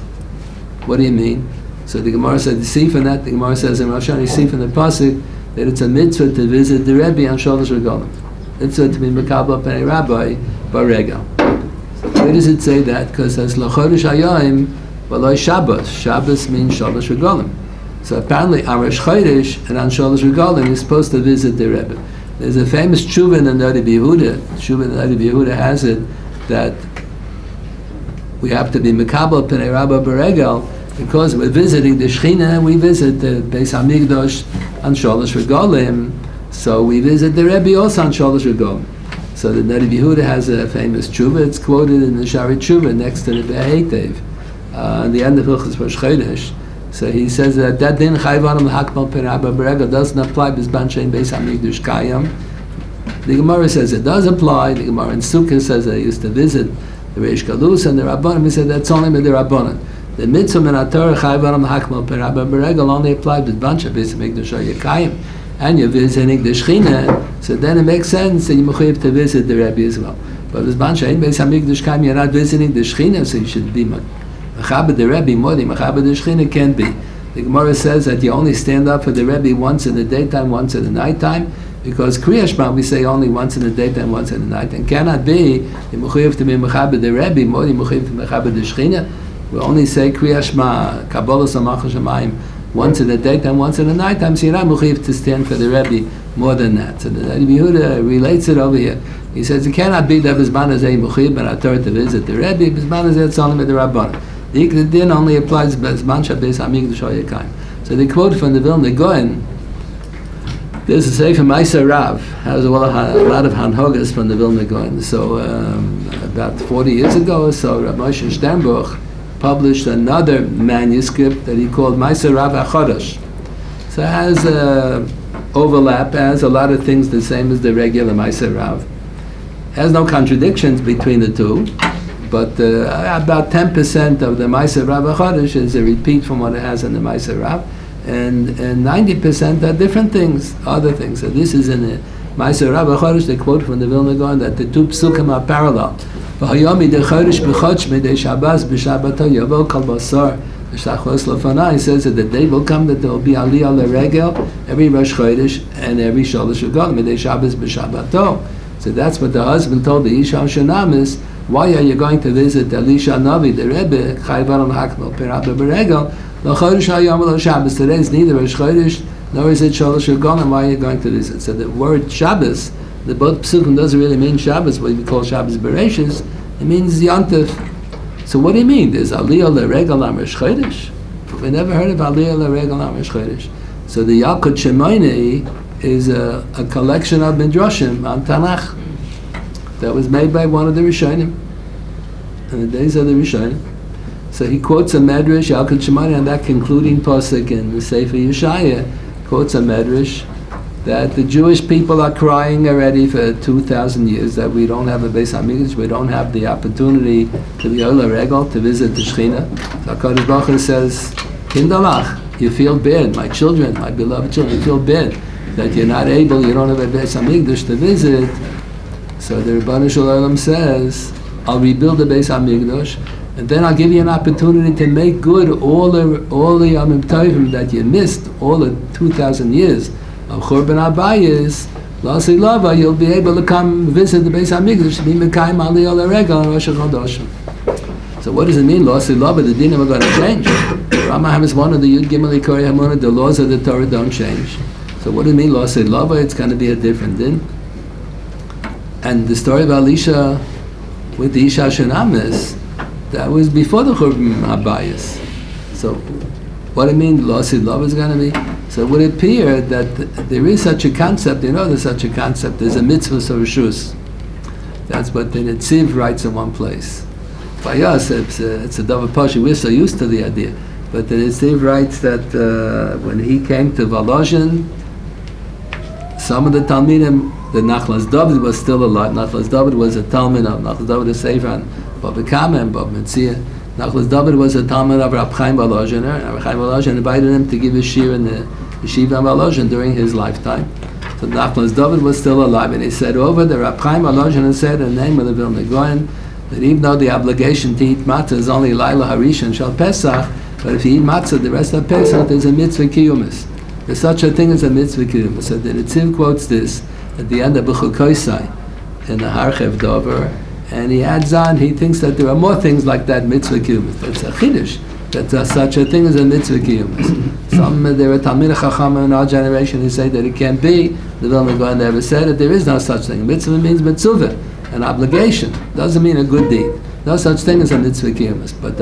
What do you mean? So the Gemara said, see from that, the Gemara says in Rosh, you see from the pasuk that it's a mitzvah to visit the Rebbe on Sholosh Regalim. Mitzvah to be mekabel pnei Rabbi b'regel. So where does it say that? Because it says Chodesh hayom v'lo Shabbos. Shabbos means Sholosh Regalim. So apparently on Rosh Chodesh and on Sholosh Regalim you're supposed to visit the Rebbe. There's a famous tshuva in the Nadi B'Yehuda. Tshuva in the Nadi B'Yehuda has it that we have to be mekabel pnei Rabbi b'regel because we're visiting the Shechina, we visit the Beis Hamikdash on Sholosh Regalim, so we visit the Rebbe also on Sholosh Regalim. So the Nadi B'Yehuda has a famous tshuva. It's quoted in the Shari Tshuva next to the Be'eitev, at the end of Hilchot Rosh Chodesh. So he says that din chayvanim l'hakmal pnei Rabbi b'regel doesn't apply b'zman shein Beis Hamikdash kayam. The Gemara says it does apply. The Gemara in Sukkah says they used to visit the Reish Galus and the Rabbanim. He said that's only with the Rabbanim. The mitzvah min haTorah chayvanim l'hakmal pnei Rabbi b'regel only applied b'zman shein Beis Hamikdash kayam. and you're visiting the Shechina, so then it makes sense that you mechuyev to visit the Rebbe as well. But as Ban Shein Beis Hamikdash Kaim, you're not visiting the Shechina, so you should be mechaber the Rebbe more than mechaber the Shechina can't be. The Gemara says that you only stand up for the Rebbe once in the daytime, once in the nighttime, because Kriya Shema we say only once in the daytime, once in the night, and cannot be the mechuyev to be mechaber the Rebbe more than mechuyev to mechaber the Shechina. We only say Kriya Shema, Kabbalah Samach Shemayim, once in the daytime, once in the nighttime, so you're not mechuyev to stand for the Rebbe more than that. So the Rebbe Yehuda relates it over here. He says it cannot be that Bizman is a mechuyev and a Torah to visit the Rebbe. Bizman is it's only with the Rabbanan. The Ikra Din only applies Bizman Shabbos Hamikdash Hoyakayim. So they quote from the Vilna Gaon. There's a Sefer Ma'aser Rav has a lot of Hanhogas from the Vilna Gaon. So about 40 years ago or so, Rav Moshe Sternbuch published another manuscript that he called Ma'aser Rav HaChodesh. So it has overlap, has a lot of things the same as the regular Ma'aser Rav. Has no contradictions between the two, but about 10% of the Ma'aser Rav HaChodesh is a repeat from what it has in the Ma'aser Rav, and 90% are different things, other things. So this is in the Ma'aser Rav HaChodesh, they quote from the Vilna Gaon that the two psukim are parallel. V'hayomi de chodesh b'chodsh midei Shabbos b'Shabbato yavo kol basar v'shtachos lefanai. He says that the day will come that there will be aliyah l'regel every Rosh Chodesh and every Sholosh Regalim midei Shabbos b'Shabbato. So that's what the husband told the Isha Shanamis. Why are you going to visit Elisha Navi, the Rebbe? Chayvan hakmel perabba b'regel l'chodesh hayom l'Shabbos. Today is neither Rosh Chodesh nor is it Sholosh Regalim. Why are you going to visit? So the word Shabbos, the both psukim doesn't really mean Shabbos, what we call Shabbos Bereshis. It means Yontif. So what do you mean? There's Aliyah L'Regel Am Rosh Chodesh? We never heard of Aliyah L'Regel Am Rosh Chodesh. So the Yalkut Shemaini is a collection of Midrashim on Tanakh that was made by one of the Rishonim in the days of the Rishonim. So he quotes a Medrash, Yalkut Shemaini, and that concluding pasuk in the Sefer Yeshaya quotes a Medrash that the Jewish people are crying already for 2,000 years that we don't have a Beis Hamikdash, we don't have the opportunity to be Ola Regel, to visit the Shechina. So HaKadosh Baruch Hu says, Kindalach, you feel bad, my children, my beloved children, you feel bad that you're not able, you don't have a Beis Hamikdash to visit. So the Rebbeinu Shalom says, I'll rebuild the Beis Hamikdash, and then I'll give you an opportunity to make good all the Yamim Tovim that you missed, all the 2,000 years of Churban Abayis. Lasi Lava, you'll be able to come visit the Beis Hamikdash to be Mekayim Aliyah L'Regel and Rosh Chodesh. So what does it mean, Lasi Lava? The dinim are going to change. Ramaham is one of the Yud Gimel Ikori Hamunah, the laws of the Torah don't change. So what does it mean, Lasi Lava? It's going to be a different din. And the story of Elisha with the Isha Shenamis, that was before the Churban Abayis. So what do you mean, Lasi Lava is going to be? So it would appear that there is such a concept, there's such a concept, there's a mitzvah of Rishus. That's what the Netziv writes in one place. By us, it's a Davar Pasha, we're so used to the idea. But the Netziv writes that when he came to Volozhin, some of the Talmidim, the Nachlas David was still alive. Nachlas David was a Talmud of Nachlas David the Sefer and Bava Kama and Bava Metzia. Nachlas David was a Talmud of Rab Chaim Volozhin, and Rab Chaim Volozhin invited him to give a shir in the Yeshiva Volozhin during his lifetime. So Nachlas David was still alive, and he said over the Rab Chaim Volozhin and said in the name of the Vilna Gaon that even though the obligation to eat matzah is only Laila Harishon Shal Pesach, but if you eat matzah the rest of Pesach, there's a mitzvah kiyumis. There's such a thing as a mitzvah kiyumis. So the Netziv quotes this at the end of B'chukoisai in the Harchev Dover, and he adds on, he thinks that there are more things like that mitzvah kiyumis. That's a chiddush, that such a thing as a mitzvah kiyumis. There are Talmidei Chacham in our generation who say that it can't be. The Vilna Gaon never said that there is no such thing. Mitzvah means mitzvah, an obligation. Doesn't mean a good deed. No such thing as a mitzvah kiyumis. But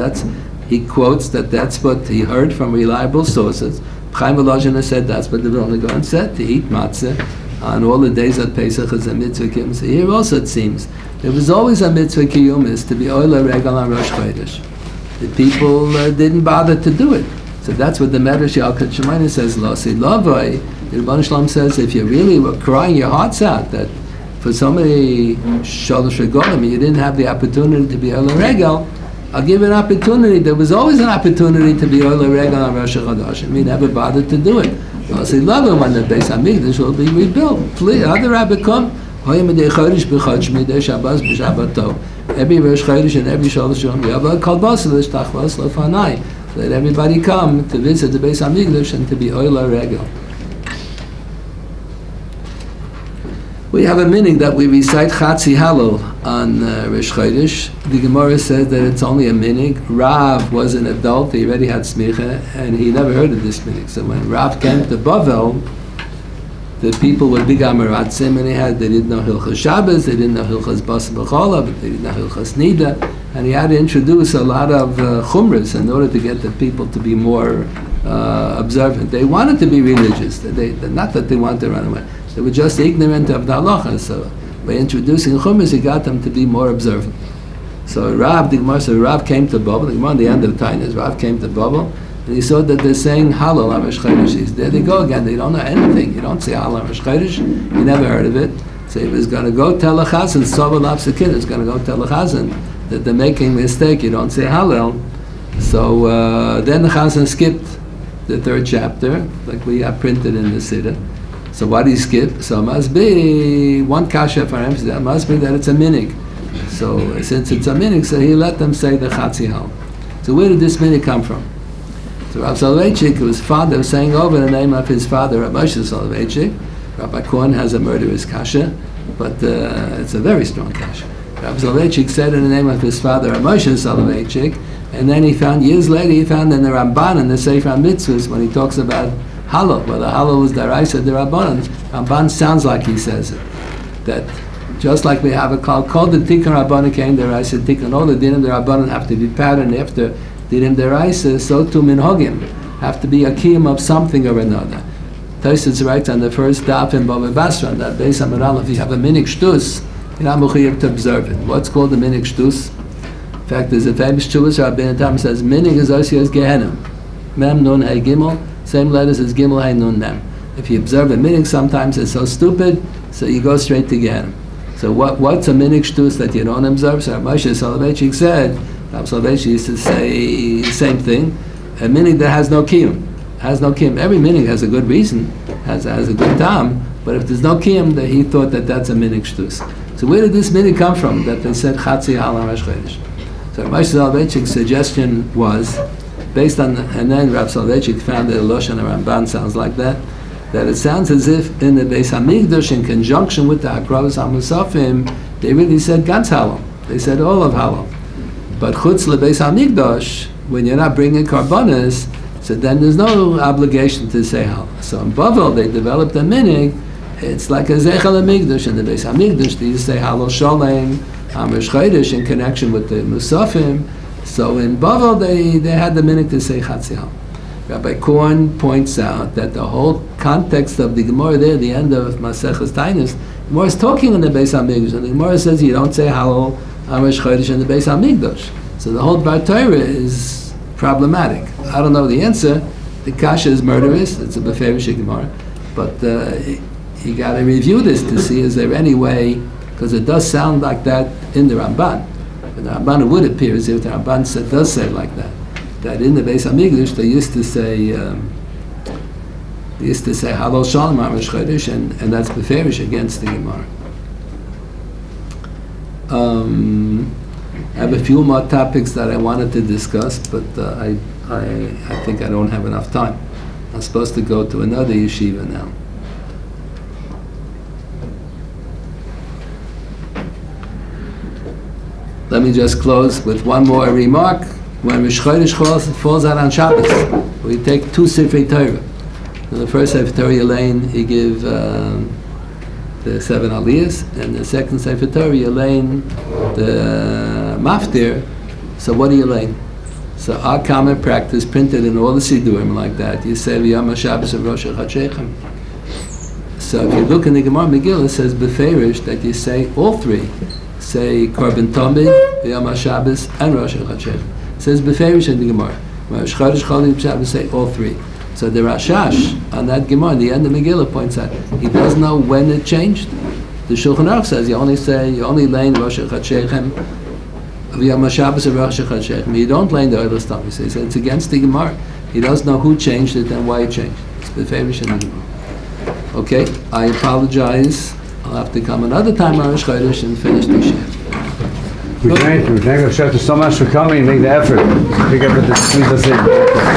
he quotes that's what he heard from reliable sources. Chaim Volozhin said that's what the Vilna Gaon said, to eat matzah on all the days of Pesach is a mitzvah kiyumis. Here also it seems there was always a mitzvah kiyumis to be oila regal on Rosh Chodesh. The people didn't bother to do it. So that's what the Medrash Yalkut Shemaini says, Lasi Lavoi. The Rebbeinu Shalom says, if you really were crying your hearts out that for so many Shalosh Regalim you didn't have the opportunity to be oila regal, I'll give you an opportunity. There was always an opportunity to be oila regal on Rosh Chodesh, and we never bothered to do it. I'll say, love it when the Beis Hamikdash will be rebuilt. Please, other Rabbi come. Every Rosh Chodesh and every Shalosh Yom, we have a Kalbasa L'Shtachvas L'Fanai. Let everybody come to visit the Beis Hamikdash and to be Oila Regel. We have a meaning that we recite Chatzi Halal on Rosh Chodesh. The Gemara says that it's only a minig. Rav was an adult, he already had smicha, and he never heard of this minig. So when Rav came to Bavel, the people were big Amaratzim, and they didn't know Hilchot Shabbos, they didn't know Hilchot Bas B'chola, but they didn't know Hilchot Nida, and he had to introduce a lot of chumras in order to get the people to be more observant. They wanted to be religious, not that they wanted to run away. They were just ignorant of the halacha, so by introducing chumras, he got them to be more observant. So Rav, the Gemara said, Rav came to Babel, the Gemara on the end of the time is Rav came to Babel, and he saw that they're saying Halal on Rosh Chodesh. There they go again, they don't know anything. You don't say Halal on Rosh Chodesh, you never heard of it. So he was going to go tell a chazan, Sovel Apsakin is going to go tell a chazan that they're making a mistake, you don't say Halal. So then the chazan skipped the third chapter, like we have printed in the Siddur. So why did he skip? So it must be one kasha for him. That must be that it's a minig. So since it's a minig, so he let them say the Chatzi Hal. So where did this minig come from? So Rav Soloveitchik, whose father was saying over the name of his father, Rabbi Moshe Soloveitchik. Rabbi Cohen has a murderous kasha, but it's a very strong kasha. Rabbi Soloveitchik said in the name of his father, Rabbi Moshe Soloveitchik, and then he found, years later, he found in the Ramban, in the Sefer HaMitzvahs, when he talks about Halal, whether Halal was Daraisa D'Rabbanan, Ramban sounds like he says it. That just like we have a called the Tikkun Rabbanan came Daraisa Tikkun, all the Dinim D'Rabbanan have to be patterned after Dinim Daraisa, so too Minhagim have to be a kiyum of something or another. Tosfos writes on the first daf in Bava Basra, that Beis Hamikdash, if you have a minig shtus, you're not mechuyev to observe it. What's called the minig shtus? In fact, there's a famous shtus, Rabbi Tam says, minig is also as Gehenim. Mem, Nun, Hey, Gimel, same letters as Gimel, Hey, Nun, Mem. If you observe a minig, sometimes it's so stupid, so you go straight to Gehenim. So what's a minig shtus that you don't observe? So Moshe Soloveitchik said, Rabbi Soloveitchik used to say the same thing, a minig that has no kiyum. Has no kiyum. Every minig has a good reason, has a good time, but if there's no kiyum, that he thought that that's a minig shtus. So where did this minig come from, that they said Chatzi Hal on Rosh Chodesh? So Moshe Soloveitchik's suggestion was, based on, and then Rav Soloveitchik found that Loshan Ramban sounds like that it sounds as if in the Beis Hamikdash, in conjunction with the Hakravas HaMusafim, they really said Gantz Halal. They said all of Halal. But Chutz LeBeis Hamikdash, when you're not bringing Karbanas, so then there's no obligation to say Halal. So in Bavel, they developed a minig, it's like a Zechel HaMikdash. In the Beis Hamikdash, they used to say Halal Sholem, Rosh Chodesh, in connection with the Musafim. So in Bavel, they had the minig to say Chatzi Hal. Rabbi Cohen points out that the whole context of the Gemara there, the end of Maseches Tainus, the Gemara is talking in the Beis Hamikdash, and the Gemara says you don't say Halal on Rosh Chodesh in the Beis Hamikdash. So the whole Bar Torah is problematic. I don't know the answer. The kasha is murderous. It's a beferish Gemara, but you got to review this to see is there any way, because it does sound like that in the Ramban. But the Ramban, it would appear as if the Ramban does say it like that. That in the Beis Hamikdash they used to say Halal Shalom on Rosh Chodesh, and that's beferish against the Gemara. I have a few more topics that I wanted to discuss, but I think I don't have enough time. I'm supposed to go to another yeshiva now. Let me just close with one more remark. When Rosh Chodesh falls out on Shabbos, we take two Sifrei Torah. In the first Sefer Torah Yelain, you give the 7 Aliyahs, and the second Sefer Torah Yelain, the Maftir. So what do you learn? So our common practice, printed in all the Sidurim like that, you say V'yam HaShabbos of Rosh HaChechem. So if you look in the Gemara Megillah, it says Beferish that you say all three. Say Korban Tomid, V'yam HaShabbos, and Rosh HaChechem. It says Beferish in the Gemara. Rosh Chodesh, Chol Shabbos, say all three. So the Rashash on that Gemara, the end of Megillah, points out he doesn't know when it changed. The Shulchan Aruch says you only learn Rosh HaChechem, V'yam HaShabbos of Rosh HaChechem. You don't learn the Oilas Tam. He says it's against the Gemara. He doesn't know who changed it and why it changed. the famous animal. Okay, I apologize. I'll have to come another time on Rosh Chodesh and finish the shift. We thank Shachter so much for coming and make the effort to pick up with this. Please,